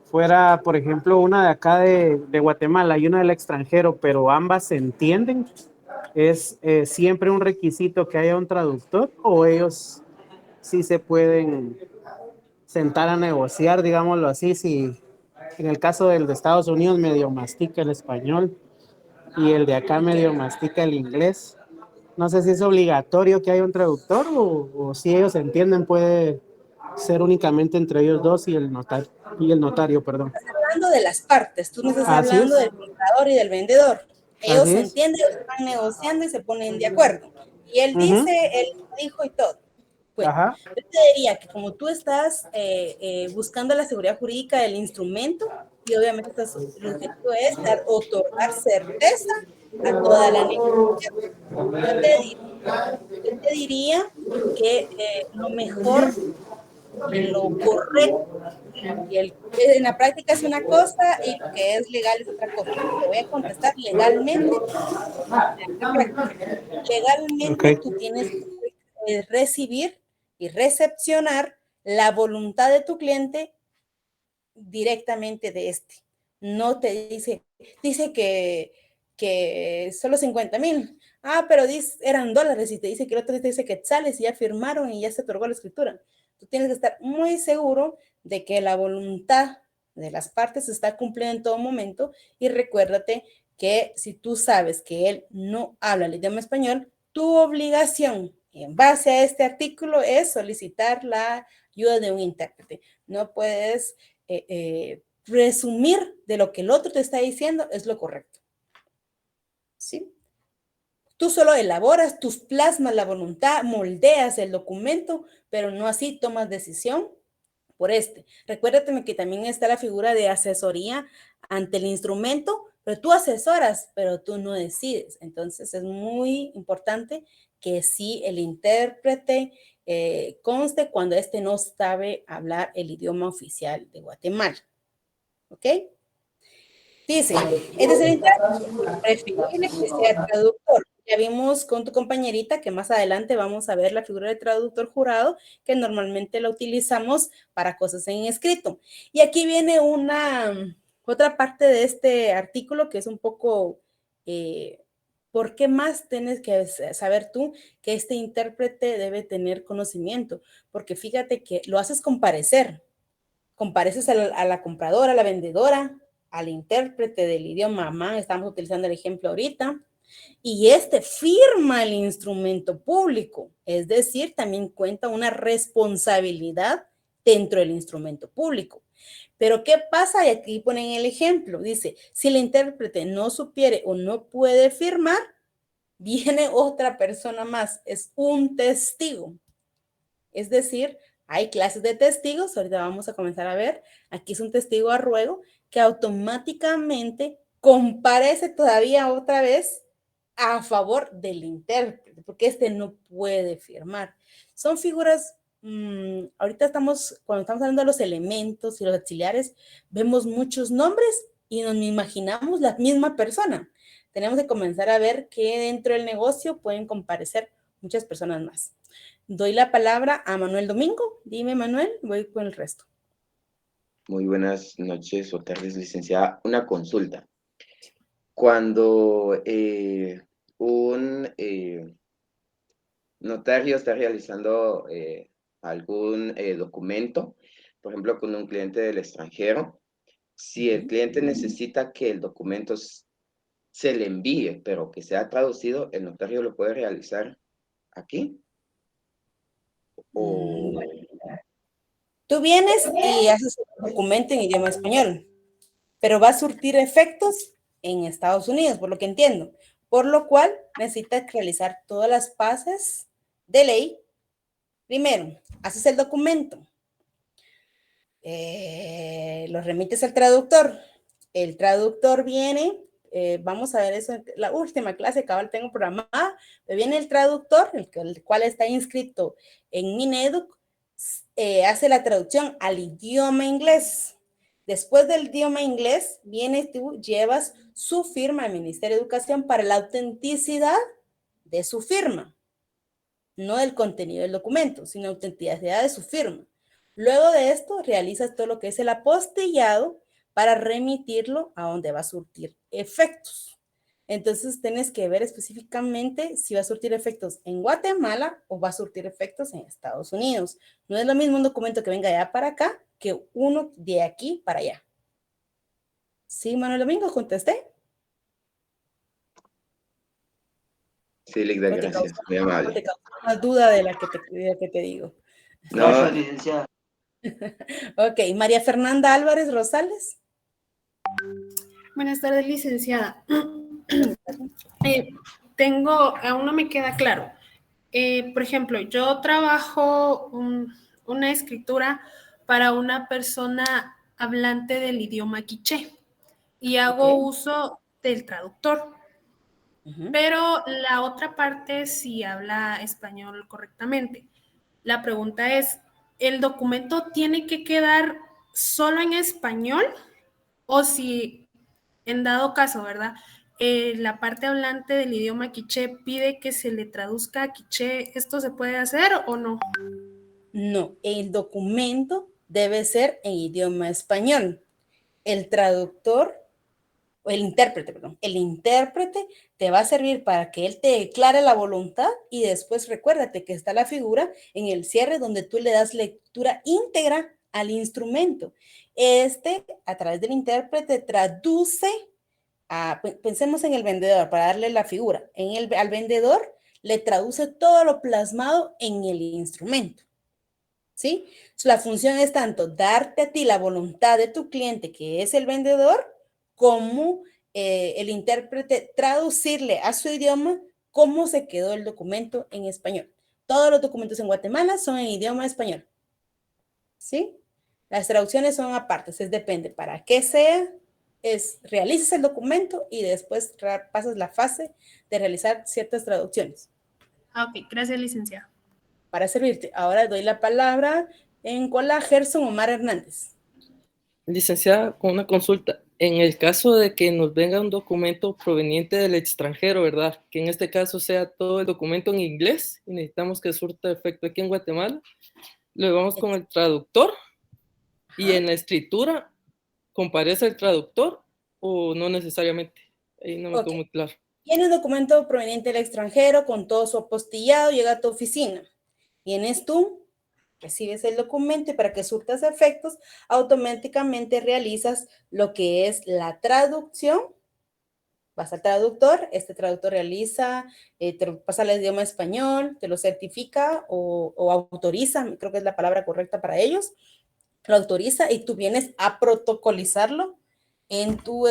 fuera, por ejemplo, una de acá de Guatemala y una del extranjero, pero ambas se entienden, ¿es siempre un requisito que haya un traductor o ellos sí se pueden sentar a negociar, digámoslo así, si en el caso del de Estados Unidos medio mastica el español y el de acá medio mastica el inglés? No sé si es obligatorio que haya un traductor o si ellos entienden puede ser únicamente entre ellos dos y el notario, perdón. Estás hablando de las partes, tú no estás Así hablando es. del comprador y del vendedor. Ellos Así se es. entienden, están negociando y se ponen de acuerdo. Y él Ujú. dice, él dijo y todo. Bueno, Ajá. yo te diría que como tú estás buscando la seguridad jurídica del instrumento, y obviamente el objetivo es otorgar certeza a toda la negociación, yo te diría que lo mejor y lo correcto, en la práctica es una cosa y lo que es legal es otra cosa. Te voy a contestar legalmente. Legalmente tú tienes que recibir y recepcionar la voluntad de tu cliente directamente de este. No te dice que solo 50,000. Pero eran dólares y te dice que el otro te dice quetzales y ya firmaron y ya se otorgó la escritura. Tú tienes que estar muy seguro de que la voluntad de las partes se está cumpliendo en todo momento y recuérdate que si tú sabes que él no habla el idioma español, tu obligación en base a este artículo es solicitar la ayuda de un intérprete. No puedes presumir de lo que el otro te está diciendo es lo correcto. ¿Sí? Tú solo elaboras, tus plasmas la voluntad, moldeas el documento, pero no así tomas decisión por este. Recuérdate que también está la figura de asesoría ante el instrumento, pero tú asesoras, pero tú no decides. Entonces es muy importante que sí el intérprete conste cuando este no sabe hablar el idioma oficial de Guatemala. ¿Ok? Dice, es el intérprete, preferible que sea traductor. Ya vimos con tu compañerita que más adelante vamos a ver la figura de traductor jurado, que normalmente la utilizamos para cosas en escrito. Y aquí viene otra parte de este artículo que es un poco ¿Por qué más tienes que saber tú que este intérprete debe tener conocimiento? Porque fíjate que lo haces comparecer. Compareces a la compradora, a la vendedora, al intérprete del idioma mamá, estamos utilizando el ejemplo ahorita, y este firma el instrumento público, es decir, también cuenta una responsabilidad dentro del instrumento público. Pero ¿qué pasa? Y aquí ponen el ejemplo, dice, si el intérprete no supiere o no puede firmar, viene otra persona más, es un testigo. Es decir, hay clases de testigos, ahorita vamos a comenzar a ver, aquí es un testigo a ruego que automáticamente comparece todavía otra vez a favor del intérprete, porque este no puede firmar. Son figuras, ahorita cuando estamos hablando de los elementos y los auxiliares, vemos muchos nombres y nos imaginamos la misma persona. Tenemos que comenzar a ver que dentro del negocio pueden comparecer muchas personas más. Doy la palabra a Manuel Domingo. Dime, Manuel, voy con el resto. Muy buenas noches o tardes, licenciada. Una consulta. Cuando un notario está realizando algún documento, por ejemplo, con un cliente del extranjero, si el cliente necesita que el documento se le envíe, pero que sea traducido, ¿el notario lo puede realizar aquí? O... Tú vienes y haces un documento en idioma español, pero va a surtir efectos en Estados Unidos, por lo que entiendo, por lo cual necesitas realizar todas las fases de ley. Primero, haces el documento, lo remites al traductor, el traductor viene, vamos a ver eso en la última clase que ahora tengo programada, viene el traductor, el cual está inscrito en Mineduc, hace la traducción al idioma inglés. Después del idioma inglés, vienes tú, llevas su firma al Ministerio de Educación para la autenticidad de su firma. No del contenido del documento, sino autenticidad de su firma. Luego de esto, realizas todo lo que es el apostillado para remitirlo a donde va a surtir efectos. Entonces, tienes que ver específicamente si va a surtir efectos en Guatemala o va a surtir efectos en Estados Unidos. No es lo mismo un documento que venga de allá para acá que uno de aquí para allá. ¿Sí, Manuel Domingo? ¿Contesté? Sí, Ligda, gracias. Muy amable. No te causa una duda de la que te digo. No, licenciada. Ok, María Fernanda Álvarez Rosales. Buenas tardes, licenciada. Aún no me queda claro. Por ejemplo, yo trabajo una escritura para una persona hablante del idioma quiché y hago uso del traductor. Pero la otra parte sí habla español correctamente. La pregunta es, ¿el documento tiene que quedar solo en español? O si, en dado caso, ¿verdad? La parte hablante del idioma quiché pide que se le traduzca a quiché, ¿esto se puede hacer o no? No, el documento debe ser en idioma español. El traductor, o el intérprete te va a servir para que él te declare la voluntad y después recuérdate que está la figura en el cierre donde tú le das lectura íntegra al instrumento. A través del intérprete, traduce, pensemos en el vendedor para darle la figura. Al vendedor le traduce todo lo plasmado en el instrumento. ¿Sí? La función es tanto darte a ti la voluntad de tu cliente, que es el vendedor, como el intérprete traducirle a su idioma cómo se quedó el documento en español. Todos los documentos en Guatemala son en idioma español. ¿Sí? Las traducciones son aparte, depende para qué sea, realizas el documento y después pasas la fase de realizar ciertas traducciones. Ok, gracias, licenciada. Para servirte. Ahora doy la palabra en cola a Gerson Omar Hernández. Licenciada, con una consulta. En el caso de que nos venga un documento proveniente del extranjero, ¿verdad? Que en este caso sea todo el documento en inglés y necesitamos que surta efecto aquí en Guatemala, lo llevamos con el traductor y en la escritura, ¿comparece el traductor o no necesariamente? Ahí no me quedó muy claro. Viene un documento proveniente del extranjero con todo su apostillado, llega a tu oficina. Vienes tú, recibes el documento y para que surtas efectos, automáticamente realizas lo que es la traducción. Vas al traductor, este traductor realiza, te lo pasa al idioma español, te lo certifica o autoriza, creo que es la palabra correcta para ellos, lo autoriza y tú vienes a protocolizarlo en tu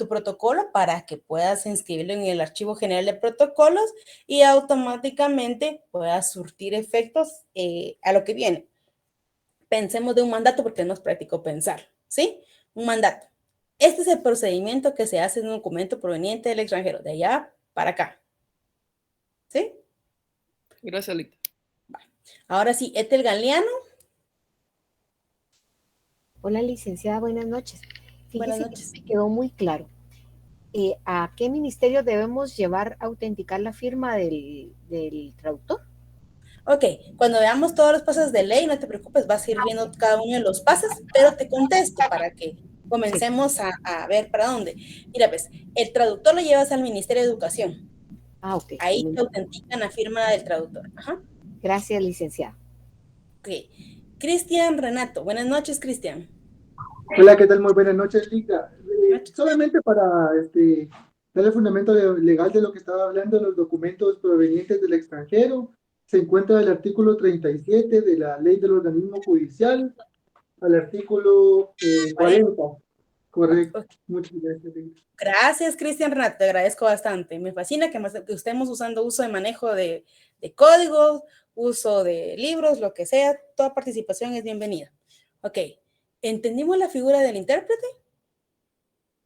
protocolo para que puedas inscribirlo en el archivo general de protocolos y automáticamente puedas surtir efectos a lo que viene. Pensemos de un mandato porque no es práctico pensar, ¿sí? Un mandato. Este es el procedimiento que se hace en un documento proveniente del extranjero, de allá para acá. ¿Sí? Gracias, Lita. Ahora sí, Ethel Galeano. Hola, licenciada, buenas noches. Buenas Fíjese noches. que me quedó muy claro. ¿A qué ministerio debemos llevar a autenticar la firma del traductor? Ok, cuando veamos todos los pasos de ley, no te preocupes, vas a ir viendo cada uno de los pasos, pero te contesto para que comencemos a ver para dónde. Mira, pues, el traductor lo llevas al Ministerio de Educación. Ah, ok. Ahí te autentican la firma del traductor. Ajá. Gracias, licenciada. Ok. Cristian Renato. Buenas noches, Cristian. Hola, ¿qué tal? Muy buenas noches, Lica. Solamente para darle fundamento legal de lo que estaba hablando, los documentos provenientes del extranjero, se encuentra el artículo 37 de la Ley del Organismo Judicial, al artículo 40. Correcto. Muchas gracias, Lica. Gracias, Cristian Renato, te agradezco bastante. Me fascina que estemos usando uso de manejo de códigos, uso de libros, lo que sea, toda participación es bienvenida. Ok, ¿entendimos la figura del intérprete?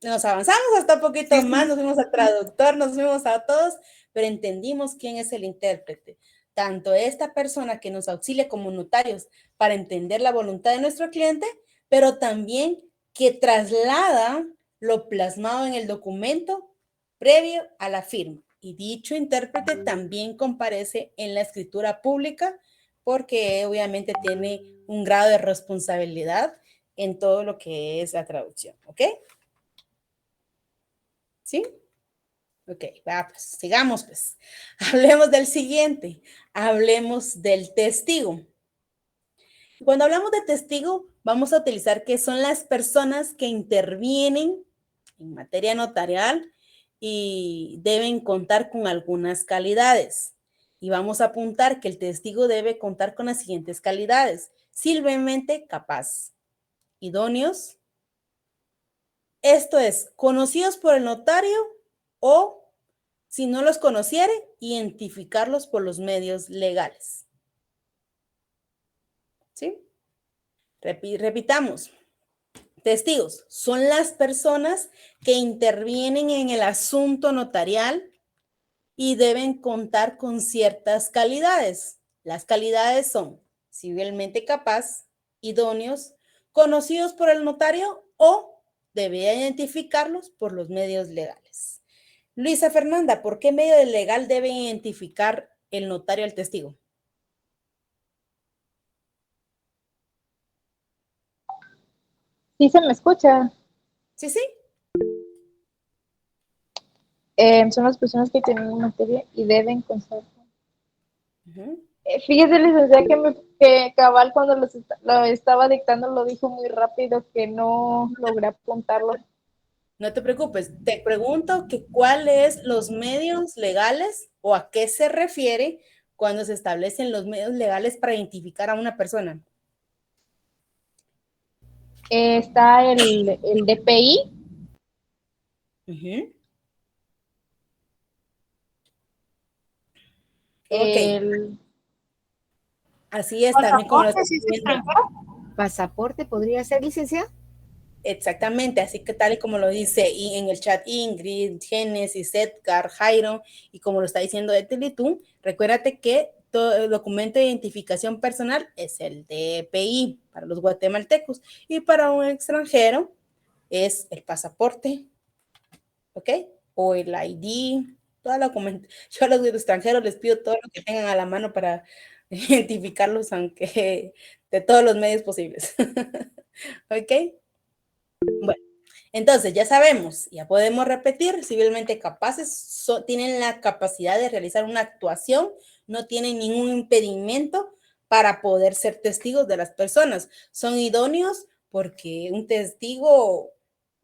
Nos avanzamos hasta un poquito más, nos fuimos al traductor, nos fuimos a todos, pero entendimos quién es el intérprete. Tanto esta persona que nos auxilia como notarios para entender la voluntad de nuestro cliente, pero también que traslada lo plasmado en el documento previo a la firma. Y dicho intérprete también comparece en la escritura pública porque obviamente tiene un grado de responsabilidad en todo lo que es la traducción, ¿ok? ¿Sí? Ok, va, pues, sigamos, pues. Hablemos del siguiente. Hablemos del testigo. Cuando hablamos de testigo, vamos a utilizar que son las personas que intervienen en materia notarial y deben contar con algunas calidades. Y vamos a apuntar que el testigo debe contar con las siguientes calidades: civilmente capaz, idóneos, esto es, conocidos por el notario o, si no los conociere, identificarlos por los medios legales. ¿Sí? Repitamos. Testigos son las personas que intervienen en el asunto notarial y deben contar con ciertas calidades. Las calidades son civilmente capaz, idóneos, conocidos por el notario o debería identificarlos por los medios legales. Luisa Fernanda, ¿por qué medio legal debe identificar el notario al testigo? ¿Sí se me escucha? Sí, sí. Son las personas que tienen materia y deben constar. Fíjese, licenciada, que cabal cuando lo estaba dictando lo dijo muy rápido que no logré apuntarlo. No te preocupes, te pregunto que cuáles los medios legales o a qué se refiere cuando se establecen los medios legales para identificar a una persona. Está el DPI. Ok. Así es, también como lo estoy viendo. ¿Pasaporte podría ser, licenciada? Exactamente, así que tal y como lo dice y en el chat Ingrid, Génesis, Edgar, Jairo, y como lo está diciendo Ethel y tú, recuérdate que todo el documento de identificación personal es el DPI para los guatemaltecos y para un extranjero es el pasaporte, ¿ok? O el ID, toda la documentación. Yo a los extranjeros les pido todo lo que tengan a la mano para identificarlos, aunque de todos los medios posibles, ¿ok? Bueno, Entonces, ya sabemos, ya podemos repetir, civilmente capaces tienen la capacidad de realizar una actuación, no tienen ningún impedimento para poder ser testigos de las personas. Son idóneos porque un testigo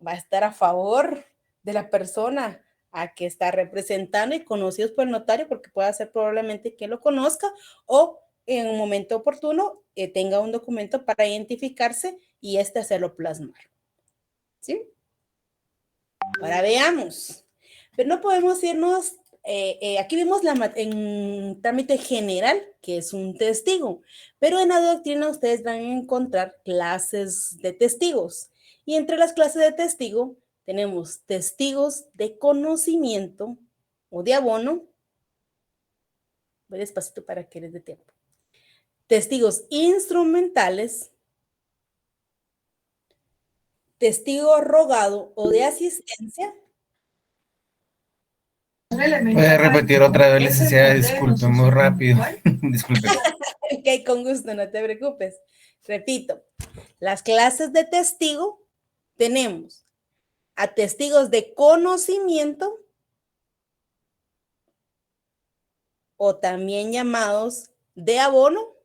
va a estar a favor de la persona a que está representando y conocidos por el notario porque puede ser probablemente que lo conozca o en un momento oportuno tenga un documento para identificarse y hacerlo plasmar. ¿Sí? Ahora veamos. Pero no podemos irnos, aquí vimos en trámite general, que es un testigo, pero en la doctrina ustedes van a encontrar clases de testigos. Y entre las clases de testigo tenemos testigos de conocimiento o de abono. Voy despacito para que les dé tiempo. Testigos instrumentales, testigo rogado o de asistencia. Puede repetir otra vez, licenciada, disculpe, muy rápido. Disculpe. Ok, con gusto, no te preocupes. Repito, las clases de testigo tenemos a testigos de conocimiento o también llamados de abono.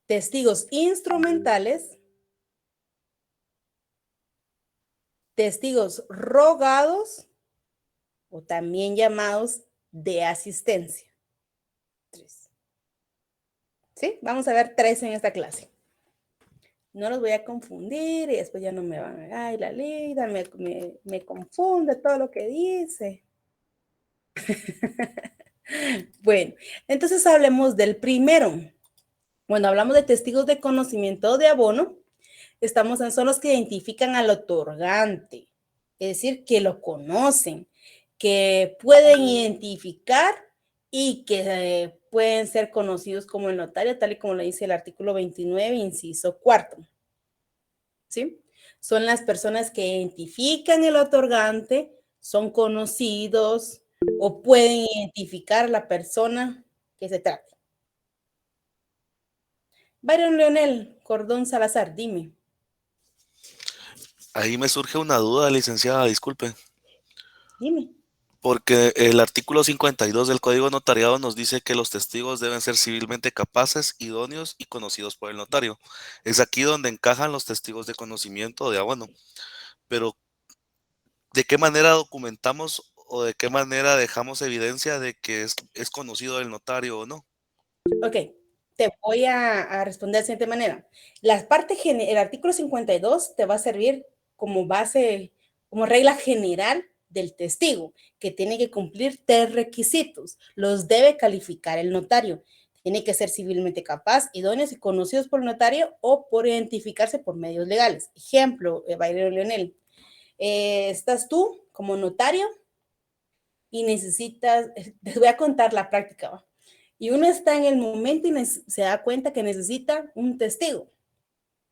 Testigos instrumentales, testigos rogados o también llamados de asistencia. 3. ¿Sí? Vamos a ver 3 en esta clase. No los voy a confundir y después ya no me van a... Ay, la Lida me confunde todo lo que dice. Bueno, entonces hablemos del primero. Cuando hablamos de testigos de conocimiento de abono, son los que identifican al otorgante, es decir, que lo conocen, que pueden identificar y que pueden ser conocidos como el notario, tal y como lo dice el artículo 29, inciso 4. ¿Sí? Son las personas que identifican el otorgante, son conocidos o pueden identificar a la persona que se trate. Byron Leonel Cordón Salazar, dime. Ahí me surge una duda, licenciada, disculpe. Dime. Porque el artículo 52 del Código Notariado nos dice que los testigos deben ser civilmente capaces, idóneos y conocidos por el notario. Es aquí donde encajan los testigos de conocimiento de abono. Pero, ¿de qué manera documentamos o de qué manera dejamos evidencia de que es conocido el notario o no? Ok, te voy a responder de la siguiente manera. El artículo 52 te va a servir como base, como regla general del testigo, que tiene que cumplir 3 requisitos. Los debe calificar el notario. Tiene que ser civilmente capaz, idóneos y conocidos por el notario o por identificarse por medios legales. Ejemplo, Byron Leonel, estás tú como notario y necesitas, les voy a contar la práctica, ¿va? Y uno está en el momento y se da cuenta que necesita un testigo,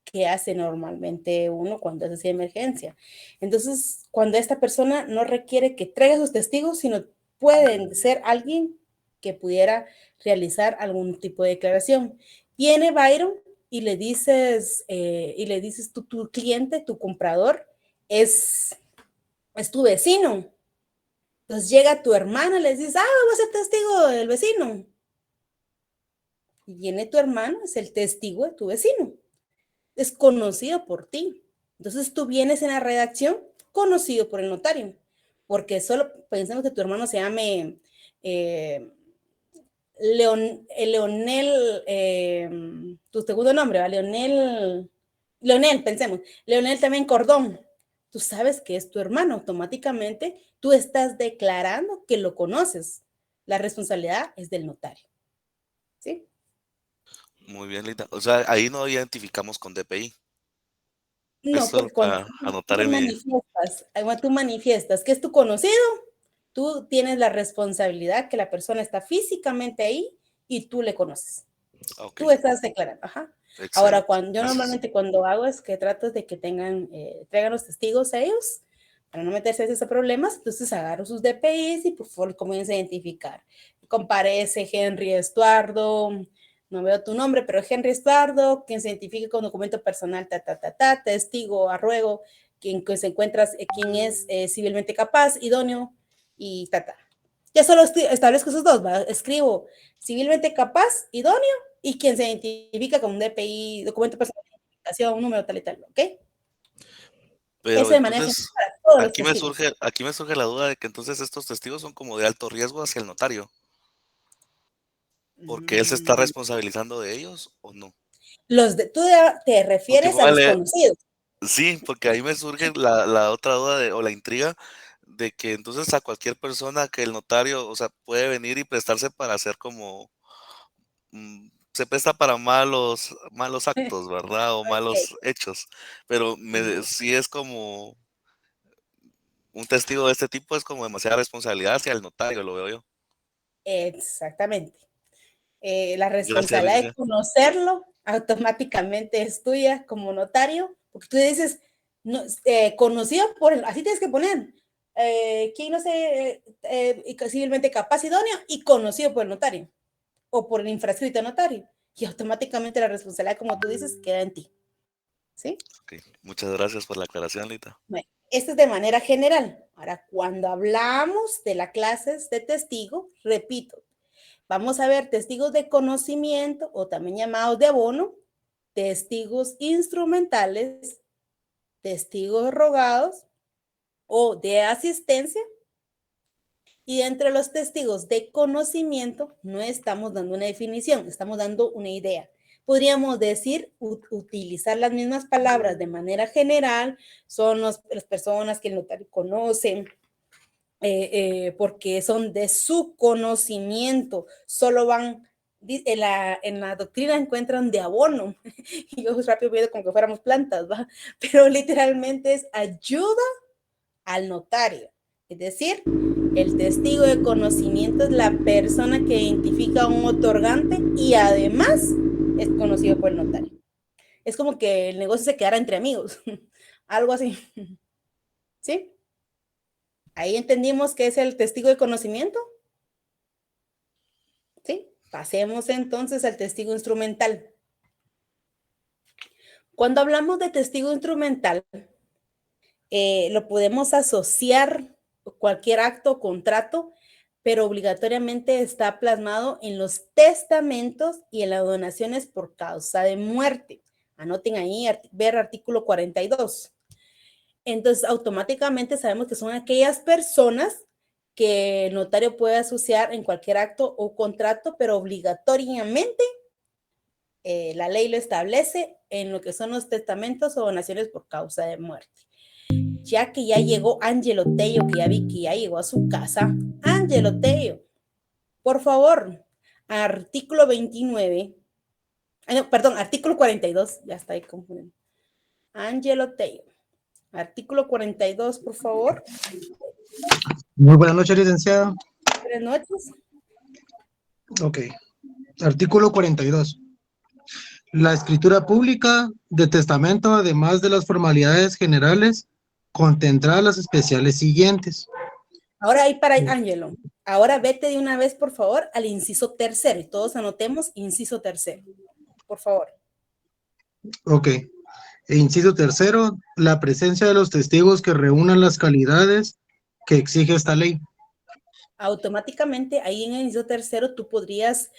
que hace normalmente uno cuando es así de emergencia. Entonces, cuando esta persona no requiere que traiga sus testigos, sino pueden ser alguien que pudiera realizar algún tipo de declaración. Viene Byron y le dices tu cliente, tu comprador, es tu vecino. Entonces llega tu hermana y le dices, vamos a ser testigo del vecino. Y viene tu hermano, es el testigo de tu vecino. Es conocido por ti. Entonces tú vienes en la redacción conocido por el notario. Porque solo pensemos que tu hermano se llame Leonel, tu segundo nombre, ¿va? Leonel, pensemos. Leonel también Cordón. Tú sabes que es tu hermano. Automáticamente tú estás declarando que lo conoces. La responsabilidad es del notario. ¿Sí? Muy bien, Linda. O sea, ahí no identificamos con DPI. No, Esto porque cuando anotar en mi... tú manifiestas que es tu conocido, tú tienes la responsabilidad que la persona está físicamente ahí y tú le conoces. Okay. Tú estás declarando. Ajá. Excelente. Ahora, yo Gracias. normalmente cuando hago es que trato de que traigan los testigos a ellos para no meterse a esos problemas, entonces agarro sus DPIs y por favor comienzo a identificar. Comparece Henry Estuardo, no veo tu nombre, pero Henry Estuardo, quien se identifique con documento personal, testigo, a ruego, quien se encuentra, quien es civilmente capaz, idóneo, y Ya solo establezco esos dos, ¿va? Escribo civilmente capaz, idóneo, y quien se identifica con un DPI, documento personal de identificación, un número tal y tal, ¿ok? Pero Eso de manera entonces, general para todos los aquí me testigos. aquí me surge la duda de que entonces estos testigos son como de alto riesgo hacia el notario, porque él se está responsabilizando de ellos o no. Tú te Porque refieres a los conocidos. sí, porque ahí me surge la otra duda o la intriga de que entonces a cualquier persona que el notario, o sea, puede venir y prestarse para hacer como, se presta para malos actos, ¿verdad? O malos hechos. Pero sí es como un testigo de este tipo, es como demasiada responsabilidad hacia el notario, lo veo yo. Exactamente. La Gracias, responsabilidad de licenciada. conocerlo automáticamente es tuya como notario, porque tú dices, no, conocido por, así tienes que poner, quien no sé, civilmente capaz, idóneo y conocido por el notario o por el infrascrito notario, y automáticamente la responsabilidad, como tú dices, queda en ti. ¿Sí? Ok, muchas gracias por la aclaración, Lita. Bueno, esto es de manera general. Ahora, cuando hablamos de las clases de testigo, repito, vamos a ver testigos de conocimiento o también llamados de abono, testigos instrumentales, testigos rogados o de asistencia. Y entre los testigos de conocimiento no estamos dando una definición, estamos dando una idea. Podríamos decir, utilizar las mismas palabras de manera general, son las personas que el notario conocen, porque son de su conocimiento, solo van, en la doctrina encuentran de abono, y yo rápido veo como que fuéramos plantas, ¿va? Pero literalmente es ayuda al notario, es decir, el testigo de conocimiento es la persona que identifica a un otorgante y además es conocido por el notario. Es como que el negocio se quedara entre amigos, algo así, ¿sí? Ahí entendimos que es el testigo de conocimiento. ¿Sí? Pasemos entonces al testigo instrumental. Cuando hablamos de testigo instrumental, lo podemos asociar cualquier acto o contrato, pero obligatoriamente está plasmado en los testamentos y en las donaciones por causa de muerte. Anoten ahí, ver artículo 42. Entonces, automáticamente sabemos que son aquellas personas que el notario puede asociar en cualquier acto o contrato, pero obligatoriamente la ley lo establece en lo que son los testamentos o donaciones por causa de muerte. Ya que ya llegó Ángelo Tello, que ya vi que ya llegó a su casa. Ángelo Tello, por favor, artículo 29, no, perdón, artículo 42, ya está ahí confundiendo. Ángelo Tello, artículo 42, por favor. Muy buenas noches, licenciada. Buenas noches. Ok. Artículo 42. La escritura pública de testamento, además de las formalidades generales, contendrá las especiales siguientes. Ahora ahí para Ángelo. Ahora vete de una vez, por favor, al inciso tercero. Y todos anotemos inciso tercero. Por favor. Ok. Inciso tercero, la presencia de los testigos que reúnan las calidades que exige esta ley. Automáticamente ahí en el inciso tercero tú podrías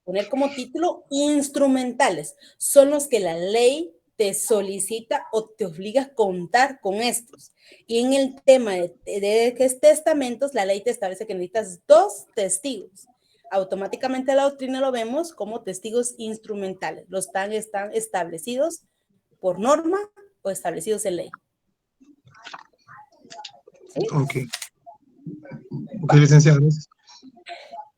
poner como título instrumentales. Son los que la ley te solicita o te obliga a contar con estos. Y en el tema de que es testamentos, la ley te establece que necesitas 2 testigos. Automáticamente la doctrina lo vemos como testigos instrumentales. Los están establecidos por norma o establecidos en ley. ¿Sí? Ok. Ok, licenciado.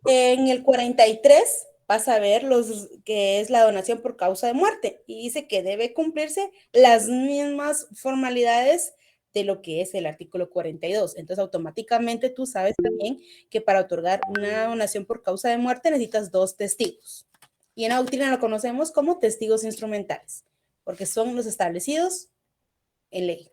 En el 43 vas a ver los que es la donación por causa de muerte y dice que debe cumplirse las mismas formalidades de lo que es el artículo 42. Entonces, automáticamente tú sabes también que para otorgar una donación por causa de muerte necesitas 2 testigos. Y en la doctrina lo conocemos como testigos instrumentales, porque son los establecidos en ley.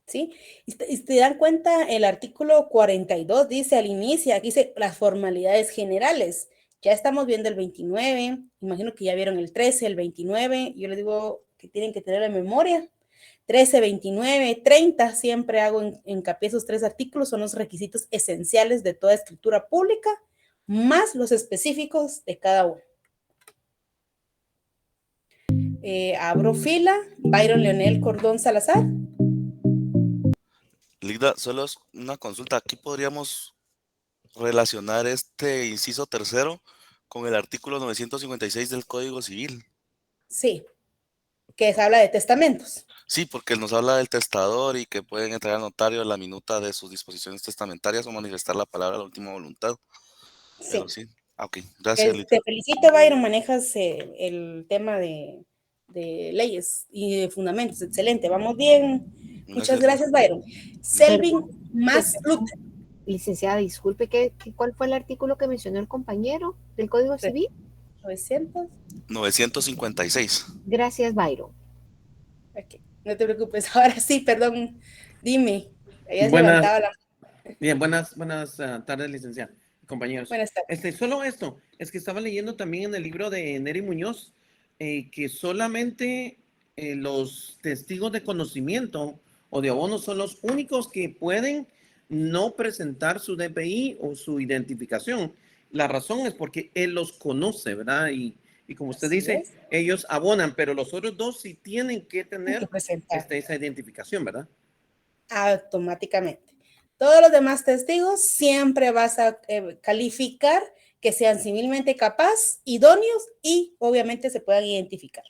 ¿Sí? Y te dan cuenta, el artículo 42 dice al inicio, aquí dice las formalidades generales. Ya estamos viendo el 29, imagino que ya vieron el 13, el 29, yo les digo que tienen que tener en memoria. 13, 29, 30, siempre hago hincapié esos 3 artículos, son los requisitos esenciales de toda escritura pública, más los específicos de cada uno. Abro fila, Byron Leonel Cordón Salazar. Ligda, solo es una consulta. Aquí podríamos relacionar este inciso tercero con el artículo 956 del Código Civil. Sí, que se habla de testamentos. Sí, porque nos habla del testador y que pueden entregar al notario la minuta de sus disposiciones testamentarias o manifestar la palabra de la última voluntad. Sí. Pero sí. Ok, gracias, Lita. Te felicito, Byron, manejas el tema de leyes y de fundamentos. Excelente, vamos bien. Muchas gracias, Byron. Selvin más Luther. Licenciada, disculpe, ¿cuál fue el artículo que mencionó el compañero del Código Civil? 956. Gracias, Byron. Okay. No te preocupes, ahora sí, perdón, dime. Buenas tardes, licenciada, compañeros. Buenas tardes. Solo esto, es que estaba leyendo también en el libro de Neri Muñoz que solamente los testigos de conocimiento o de abono son los únicos que pueden no presentar su DPI o su identificación. La razón es porque él los conoce, ¿verdad? Y como usted dice, ellos abonan, pero los otros dos sí tienen que tener esa identificación, ¿verdad? Automáticamente. Todos los demás testigos siempre vas a calificar que sean civilmente capaces, idóneos y obviamente se puedan identificar.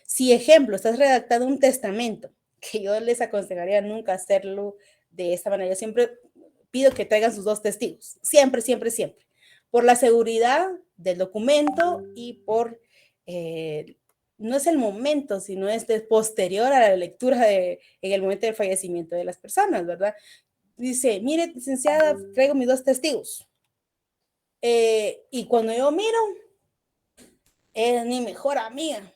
Si, ejemplo, estás redactando un testamento, que yo les aconsejaría nunca hacerlo de esta manera, yo siempre pido que traigan sus 2 testigos, siempre, siempre, siempre, por la seguridad del documento y por, no es el momento, sino es posterior a la lectura en el momento del fallecimiento de las personas, ¿verdad? Dice, mire, licenciada, traigo mis 2 testigos. Y cuando yo miro, es mi mejor amiga.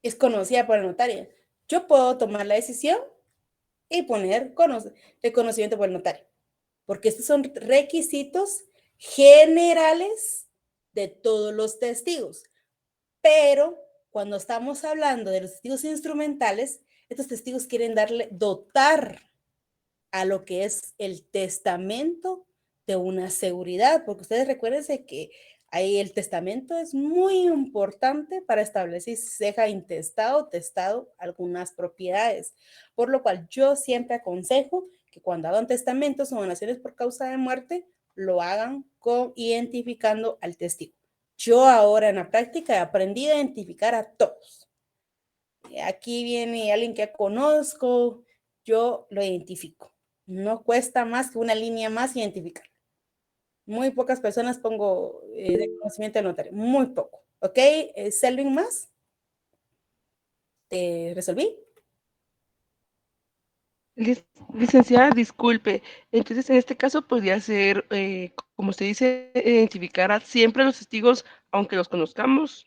Es conocida por la notaria. Yo puedo tomar la decisión y poner reconocimiento por el notario. Porque estos son requisitos generales de todos los testigos. Pero cuando estamos hablando de los testigos instrumentales, estos testigos quieren dotar a lo que es el testamento de una seguridad, porque ustedes recuérdense que ahí el testamento es muy importante para establecer si se deja intestado o testado algunas propiedades, por lo cual yo siempre aconsejo que cuando hagan testamentos o donaciones por causa de muerte, lo hagan identificando al testigo. Yo ahora en la práctica he aprendido a identificar a todos. Aquí viene alguien que conozco, yo lo identifico. No cuesta más que una línea más identificar. Muy pocas personas pongo de conocimiento del notario, muy poco. ¿Ok? ¿Selvin más? ¿Te resolví? Licenciada, disculpe. Entonces, en este caso podría ser, como usted dice, identificar a siempre los testigos, aunque los conozcamos.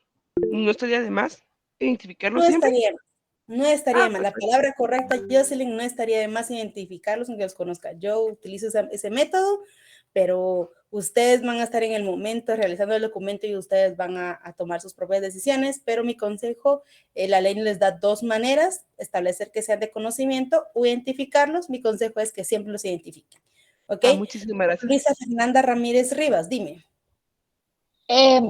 ¿No estaría de más identificarlos siempre? No estaría mal. La palabra correcta, Jocelyn, no estaría de más identificarlos aunque los conozca. Yo utilizo ese método, pero ustedes van a estar en el momento realizando el documento y ustedes van a tomar sus propias decisiones, pero mi consejo, la ley les da 2 maneras, establecer que sean de conocimiento o identificarlos. Mi consejo es que siempre los identifiquen. ¿Ok? Muchísimas gracias. Luisa Fernanda Ramírez Rivas, dime.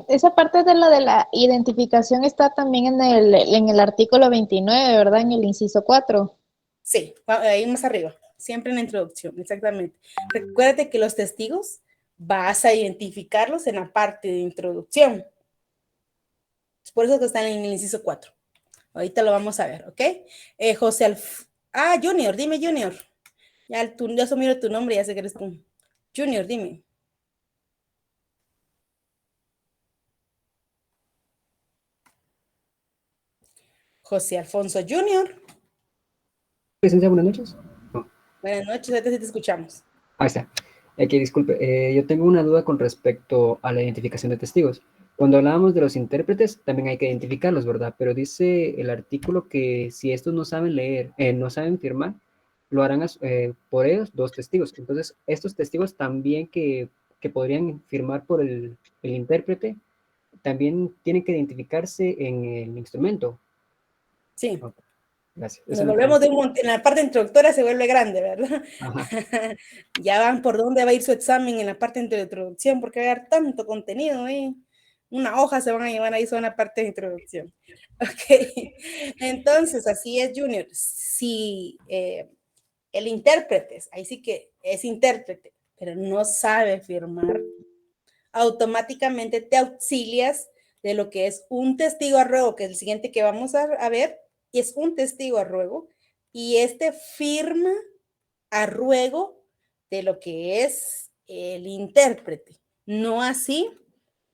Esa parte de la identificación está también en el artículo 29, ¿verdad? En el inciso 4. Sí, ahí más arriba, siempre en la introducción, exactamente. Recuérdate que los testigos vas a identificarlos en la parte de introducción. Es por eso que están en el inciso 4. Ahorita lo vamos a ver, ¿ok? Junior, dime Junior. Ya miro tu nombre, ya sé que eres tú. Junior, dime. José Alfonso Junior. Licenciada, buenas noches. Buenas noches, ahorita sí te escuchamos. Ahí está. Aquí, disculpe, yo tengo una duda con respecto a la identificación de testigos. Cuando hablábamos de los intérpretes, también hay que identificarlos, ¿verdad? Pero dice el artículo que si estos no saben leer, no saben firmar, lo harán por ellos 2 testigos. Entonces, estos testigos también que que podrían firmar por el intérprete también tienen que identificarse en el instrumento. Sí. Gracias. Nos volvemos en la parte introductoria se vuelve grande, ¿verdad? Ya van por dónde va a ir su examen en la parte de introducción, porque va a haber tanto contenido, ¿eh? Una hoja se van a llevar ahí, son la parte de introducción. Ok, entonces así es, Junior. Si el intérprete, ahí sí que es intérprete, pero no sabe firmar, automáticamente te auxilias de lo que es un testigo a ruego, que es el siguiente que vamos a ver, y es un testigo a ruego, y este firma a ruego de lo que es el intérprete, no así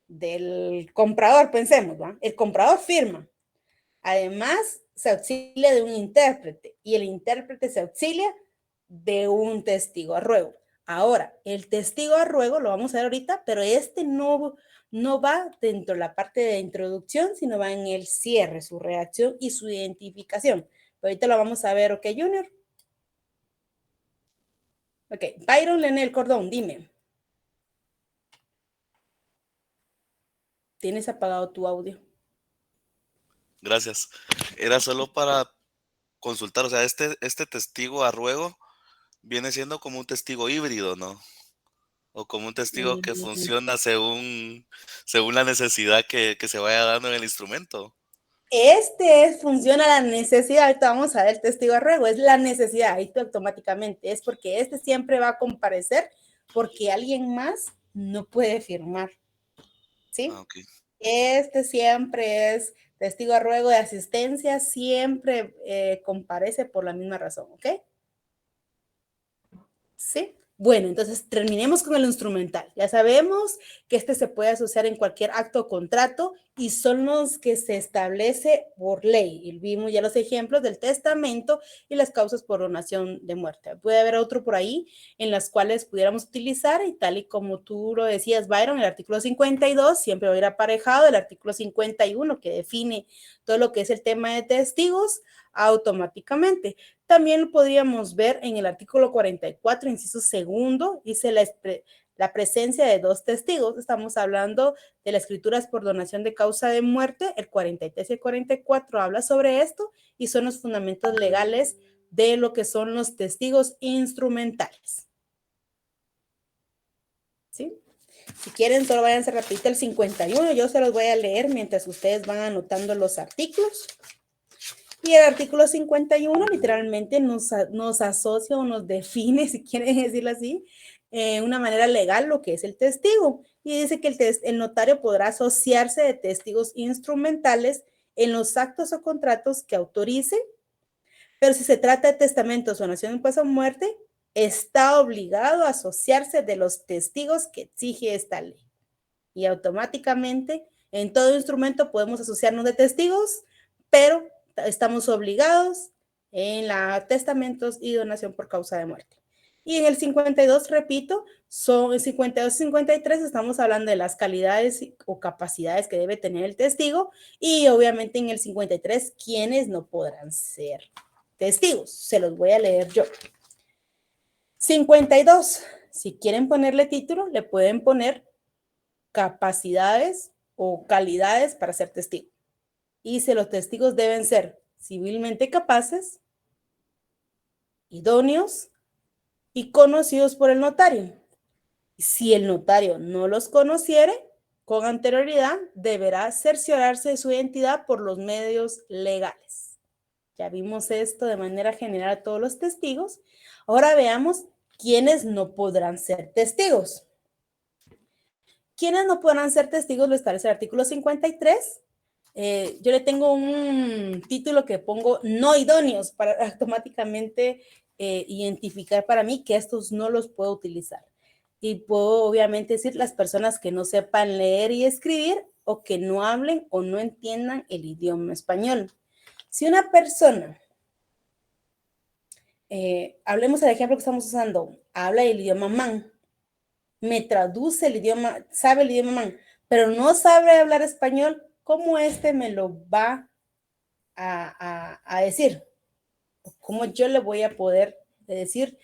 del comprador, pensemos, ¿va? El comprador firma, además se auxilia de un intérprete, y el intérprete se auxilia de un testigo a ruego. Ahora, el testigo a ruego lo vamos a ver ahorita, pero este no va dentro de la parte de introducción, sino va en el cierre, su reacción y su identificación. Ahorita lo vamos a ver, ¿ok, Junior? Ok, Byron Lenel Cordón, dime. ¿Tienes apagado tu audio? Gracias. Era solo para consultar, o sea, este testigo a ruego viene siendo como un testigo híbrido, ¿no? O como un testigo que funciona según la necesidad que se vaya dando en el instrumento. Funciona la necesidad, ahorita vamos a ver el testigo a ruego, es la necesidad, ahí tú automáticamente, es porque siempre va a comparecer porque alguien más no puede firmar, ¿sí? Okay. Siempre es testigo a ruego de asistencia, siempre comparece por la misma razón, ¿ok? ¿Sí? Bueno, entonces terminemos con el instrumental. Ya sabemos que se puede asociar en cualquier acto o contrato y son los que se establece por ley. Y vimos ya los ejemplos del testamento y las causas por donación de muerte. Puede haber otro por ahí en las cuales pudiéramos utilizar y tal y como tú lo decías, Byron, el artículo 52 siempre va a ir aparejado del artículo 51 que define todo lo que es el tema de testigos automáticamente. También podríamos ver en el artículo 44, inciso segundo, dice la presencia de dos testigos. Estamos hablando de las escrituras por donación de causa de muerte. El 43 y el 44 habla sobre esto y son los fundamentos legales de lo que son los testigos instrumentales. ¿Sí? Si quieren, solo váyanse rapidito el 51. Yo se los voy a leer mientras ustedes van anotando los artículos. Y el artículo 51 literalmente nos asocia o nos define, si quieren decirlo así, una manera legal lo que es el testigo. Y dice que el notario podrá asociarse de testigos instrumentales en los actos o contratos que autorice, pero si se trata de testamentos o donación de paso a muerte, está obligado a asociarse de los testigos que exige esta ley. Y automáticamente en todo instrumento podemos asociarnos de testigos, pero estamos obligados en testamentos y donación por causa de muerte. Y en el 52, repito, son el 52 y 53, estamos hablando de las calidades o capacidades que debe tener el testigo y obviamente en el 53, ¿quiénes no podrán ser testigos? Se los voy a leer yo. 52, si quieren ponerle título, le pueden poner capacidades o calidades para ser testigo. Y si los testigos deben ser civilmente capaces, idóneos y conocidos por el notario. Si el notario no los conociere, con anterioridad deberá cerciorarse de su identidad por los medios legales. Ya vimos esto de manera general a todos los testigos. Ahora veamos quiénes no podrán ser testigos. ¿Quiénes no podrán ser testigos? Lo establece el artículo 53. Yo le tengo un título que pongo no idóneos para automáticamente identificar para mí que estos no los puedo utilizar. Y puedo obviamente decir las personas que no sepan leer y escribir o que no hablen o no entiendan el idioma español. Si una persona, hablemos del ejemplo que estamos usando, habla el idioma man, me traduce el idioma, sabe el idioma man, pero no sabe hablar español, ¿cómo me lo va a decir? ¿Cómo yo le voy a poder decir,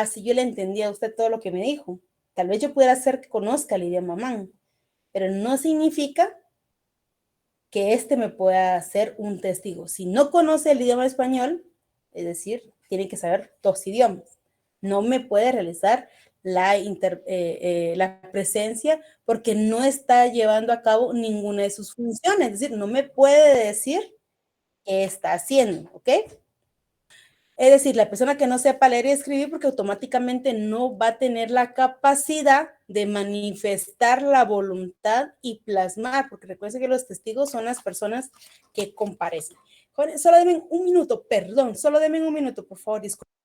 si yo le entendí a usted todo lo que me dijo? Tal vez yo pudiera hacer que conozca el idioma man, pero no significa que me pueda ser un testigo. Si no conoce el idioma español, es decir, tiene que saber 2 idiomas. No me puede realizar la presencia porque no está llevando a cabo ninguna de sus funciones. Es decir, no me puede decir qué está haciendo, ¿ok? Es decir, la persona que no sepa leer y escribir porque automáticamente no va a tener la capacidad de manifestar la voluntad y plasmar, porque recuerden que los testigos son las personas que comparecen. Solo denme un minuto, perdón, solo denme un minuto, por favor, disculpen.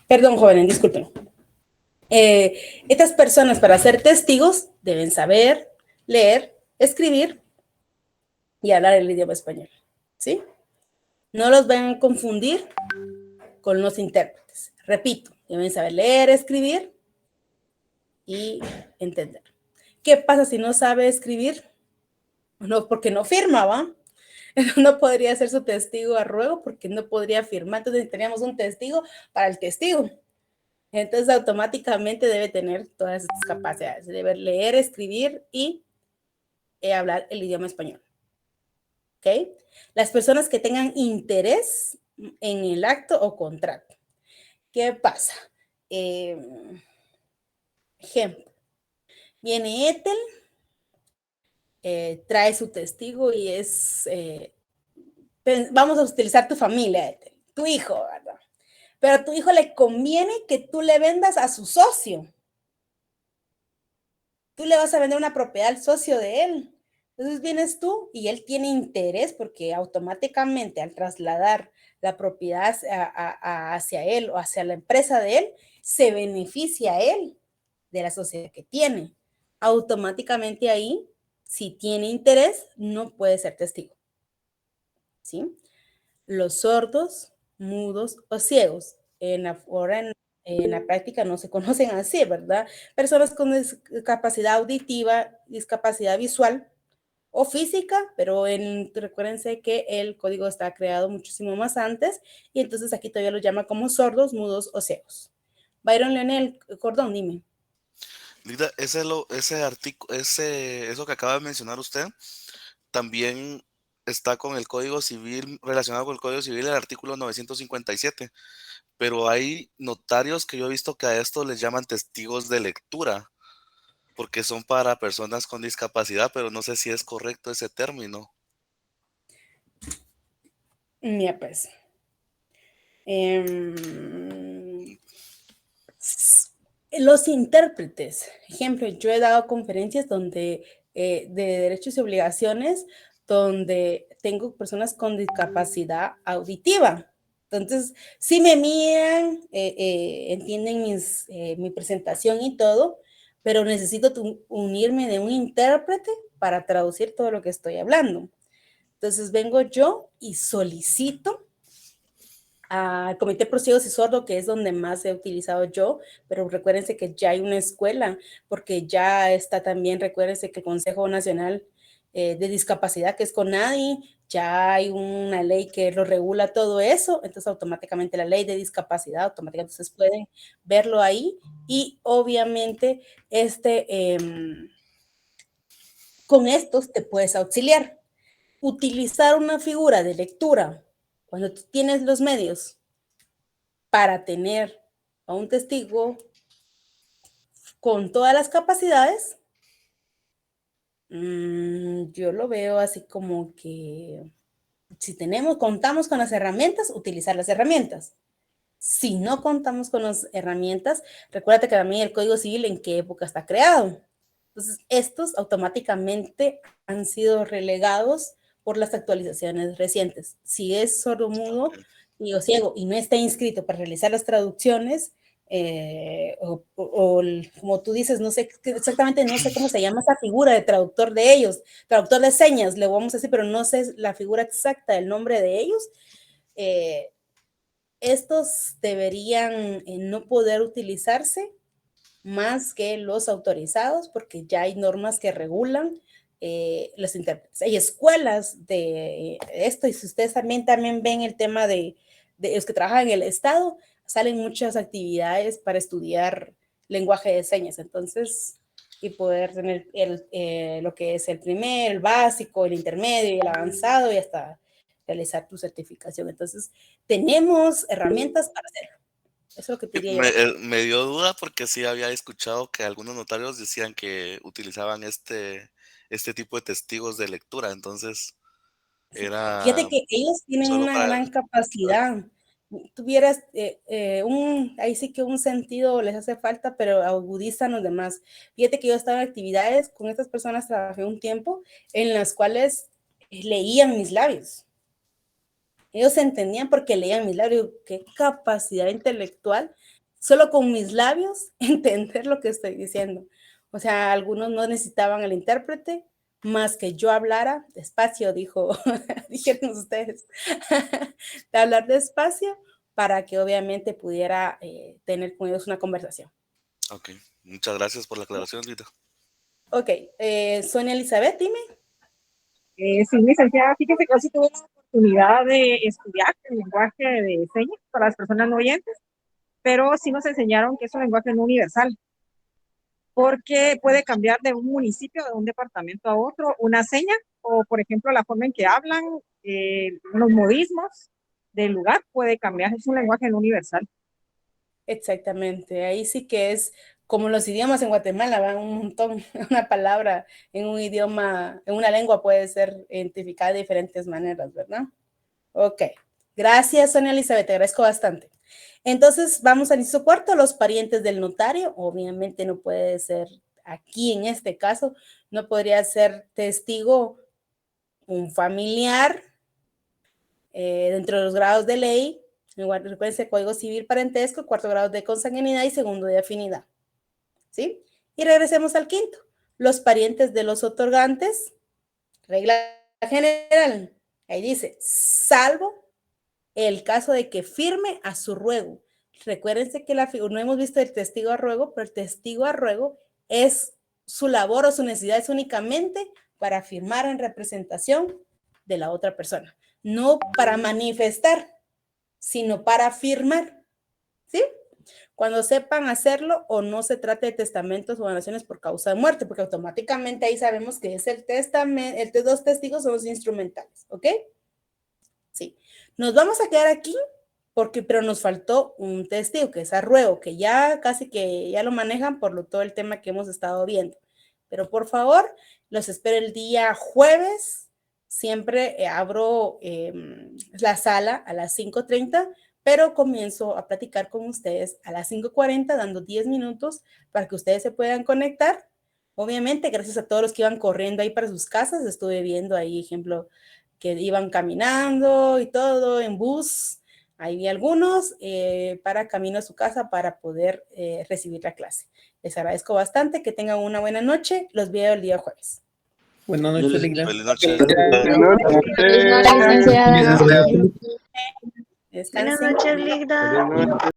Perdón, jóvenes, disculpen. Estas personas para ser testigos deben saber leer, escribir y hablar el idioma español, ¿sí? No los van a confundir con los intérpretes. Repito, deben saber leer, escribir y entender. ¿Qué pasa si no sabe escribir? No, porque no firma, ¿va? No podría ser su testigo a ruego porque no podría firmar. Entonces teníamos un testigo para el testigo. Entonces automáticamente debe tener todas estas capacidades. Debe leer, escribir y hablar el idioma español. ¿Ok? Las personas que tengan interés en el acto o contrato. ¿Qué pasa? Ejemplo. Viene Ethel, trae su testigo y es, vamos a utilizar tu familia, Ethel, tu hijo, ¿verdad? Pero a tu hijo le conviene que tú le vendas a su socio. Tú le vas a vender una propiedad al socio de él. Entonces vienes tú y él tiene interés porque automáticamente al trasladar la propiedad hacia él o hacia la empresa de él, se beneficia a él de la sociedad que tiene. Automáticamente ahí, si tiene interés, no puede ser testigo. ¿Sí? Los sordos, mudos o ciegos. Ahora en la práctica no se conocen así, ¿verdad? Personas con discapacidad auditiva, discapacidad visual o física, pero recuérdense que el código está creado muchísimo más antes y entonces aquí todavía lo llama como sordos, mudos o ciegos. Byron Leonel Cordón, dime. Lida, eso que acaba de mencionar usted, también está con el Código Civil, relacionado con el Código Civil, el artículo 957, pero hay notarios que yo he visto que a esto les llaman testigos de lectura, porque son para personas con discapacidad, pero no sé si es correcto ese término. Mira, pues. Los intérpretes, ejemplo, yo he dado conferencias donde de derechos y obligaciones donde tengo personas con discapacidad auditiva. Entonces, si me miran, entienden mi presentación y todo, pero necesito unirme de un intérprete para traducir todo lo que estoy hablando. Entonces, vengo yo y solicito al Comité Pro Ciegos y Sordos, que es donde más he utilizado yo, pero recuérdense que ya hay una escuela, porque ya está también, recuérdense que el Consejo Nacional de Discapacidad, que es CONADI, ya hay una ley que lo regula todo eso, entonces automáticamente la ley de discapacidad, automáticamente ustedes pueden verlo ahí, y obviamente con estos te puedes auxiliar. Utilizar una figura de lectura cuando tú tienes los medios para tener a un testigo con todas las capacidades, yo lo veo así como que si contamos con las herramientas, utilizar las herramientas. Si no contamos con las herramientas, recuérdate que también el Código Civil en qué época está creado. Entonces, estos automáticamente han sido relegados por las actualizaciones recientes. Si es sordomudo o ciego y no está inscrito para realizar las traducciones, como tú dices, no sé exactamente, no sé cómo se llama esa figura de traductor de ellos, traductor de señas, le vamos a decir, pero no sé la figura exacta, el nombre de ellos. Estos deberían no poder utilizarse más que los autorizados, porque ya hay normas que regulan los intérpretes. Hay escuelas de esto, y si ustedes también ven el tema de los que trabajan en el Estado, salen muchas actividades para estudiar lenguaje de señas, entonces, y poder tener lo que es el primer, el básico, el intermedio y el avanzado, y hasta realizar tu certificación. Entonces, tenemos herramientas para hacerlo. Eso es lo que diría yo. Me dio duda porque sí había escuchado que algunos notarios decían que utilizaban este tipo de testigos de lectura, entonces era Fíjate que ellos tienen solo una para... gran capacidad. Tuvieras ahí sí que un sentido les hace falta, pero agudizan los demás. Fíjate que yo estaba en actividades con estas personas, trabajé un tiempo en las cuales leían mis labios. Ellos entendían porque leían mis labios. Qué capacidad intelectual, solo con mis labios entender lo que estoy diciendo. O sea, algunos no necesitaban el intérprete, más que yo hablara despacio, dijeron ustedes, de hablar despacio para que obviamente pudiera tener con ellos una conversación. Ok, muchas gracias por la aclaración, Rita. Ok, Sonia Elizabeth, dime. Sí, licenciada, fíjese que yo sí tuve la oportunidad de estudiar el lenguaje de señas para las personas no oyentes, pero sí nos enseñaron que es un lenguaje no universal, porque puede cambiar de un municipio, de un departamento a otro, una seña, o por ejemplo la forma en que hablan, los modismos del lugar puede cambiar, es un lenguaje no universal. Exactamente, ahí sí que es como los idiomas en Guatemala, van un montón, una palabra en un idioma, en una lengua puede ser identificada de diferentes maneras, ¿verdad? Ok, gracias Sonia Elizabeth, te agradezco bastante. Entonces vamos al inciso cuarto, los parientes del notario, obviamente no puede ser aquí en este caso, no podría ser testigo un familiar dentro de los grados de ley. Recuérdense, Código Civil Parentesco, 4º grado de consanguinidad y 2º de afinidad. ¿Sí? Y regresemos al quinto. Los parientes de los otorgantes, regla general. Ahí dice, salvo el caso de que firme a su ruego. Recuérdense que no hemos visto el testigo a ruego, pero el testigo a ruego es su labor o su necesidad es únicamente para firmar en representación de la otra persona. No para manifestar, sino para firmar, ¿sí? Cuando sepan hacerlo o no se trate de testamentos o donaciones por causa de muerte, porque automáticamente ahí sabemos que es el testamento, los testigos son los instrumentales, ¿ok? Sí. Nos vamos a quedar aquí, pero nos faltó un testigo, que es a ruego, que ya casi que ya lo manejan por todo el tema que hemos estado viendo. Pero por favor, los espero el día jueves. Siempre abro la sala a las 5:30, pero comienzo a platicar con ustedes a las 5:40, dando 10 minutos para que ustedes se puedan conectar. Obviamente, gracias a todos los que iban corriendo ahí para sus casas. Estuve viendo ahí, ejemplo, que iban caminando y todo en bus. Ahí vi algunos para camino a su casa para poder recibir la clase. Les agradezco bastante, que tengan una buena noche. Los veo el día jueves. Buenas noches, Linda. Feliz noche. Descansen. Buenas noches, Linda.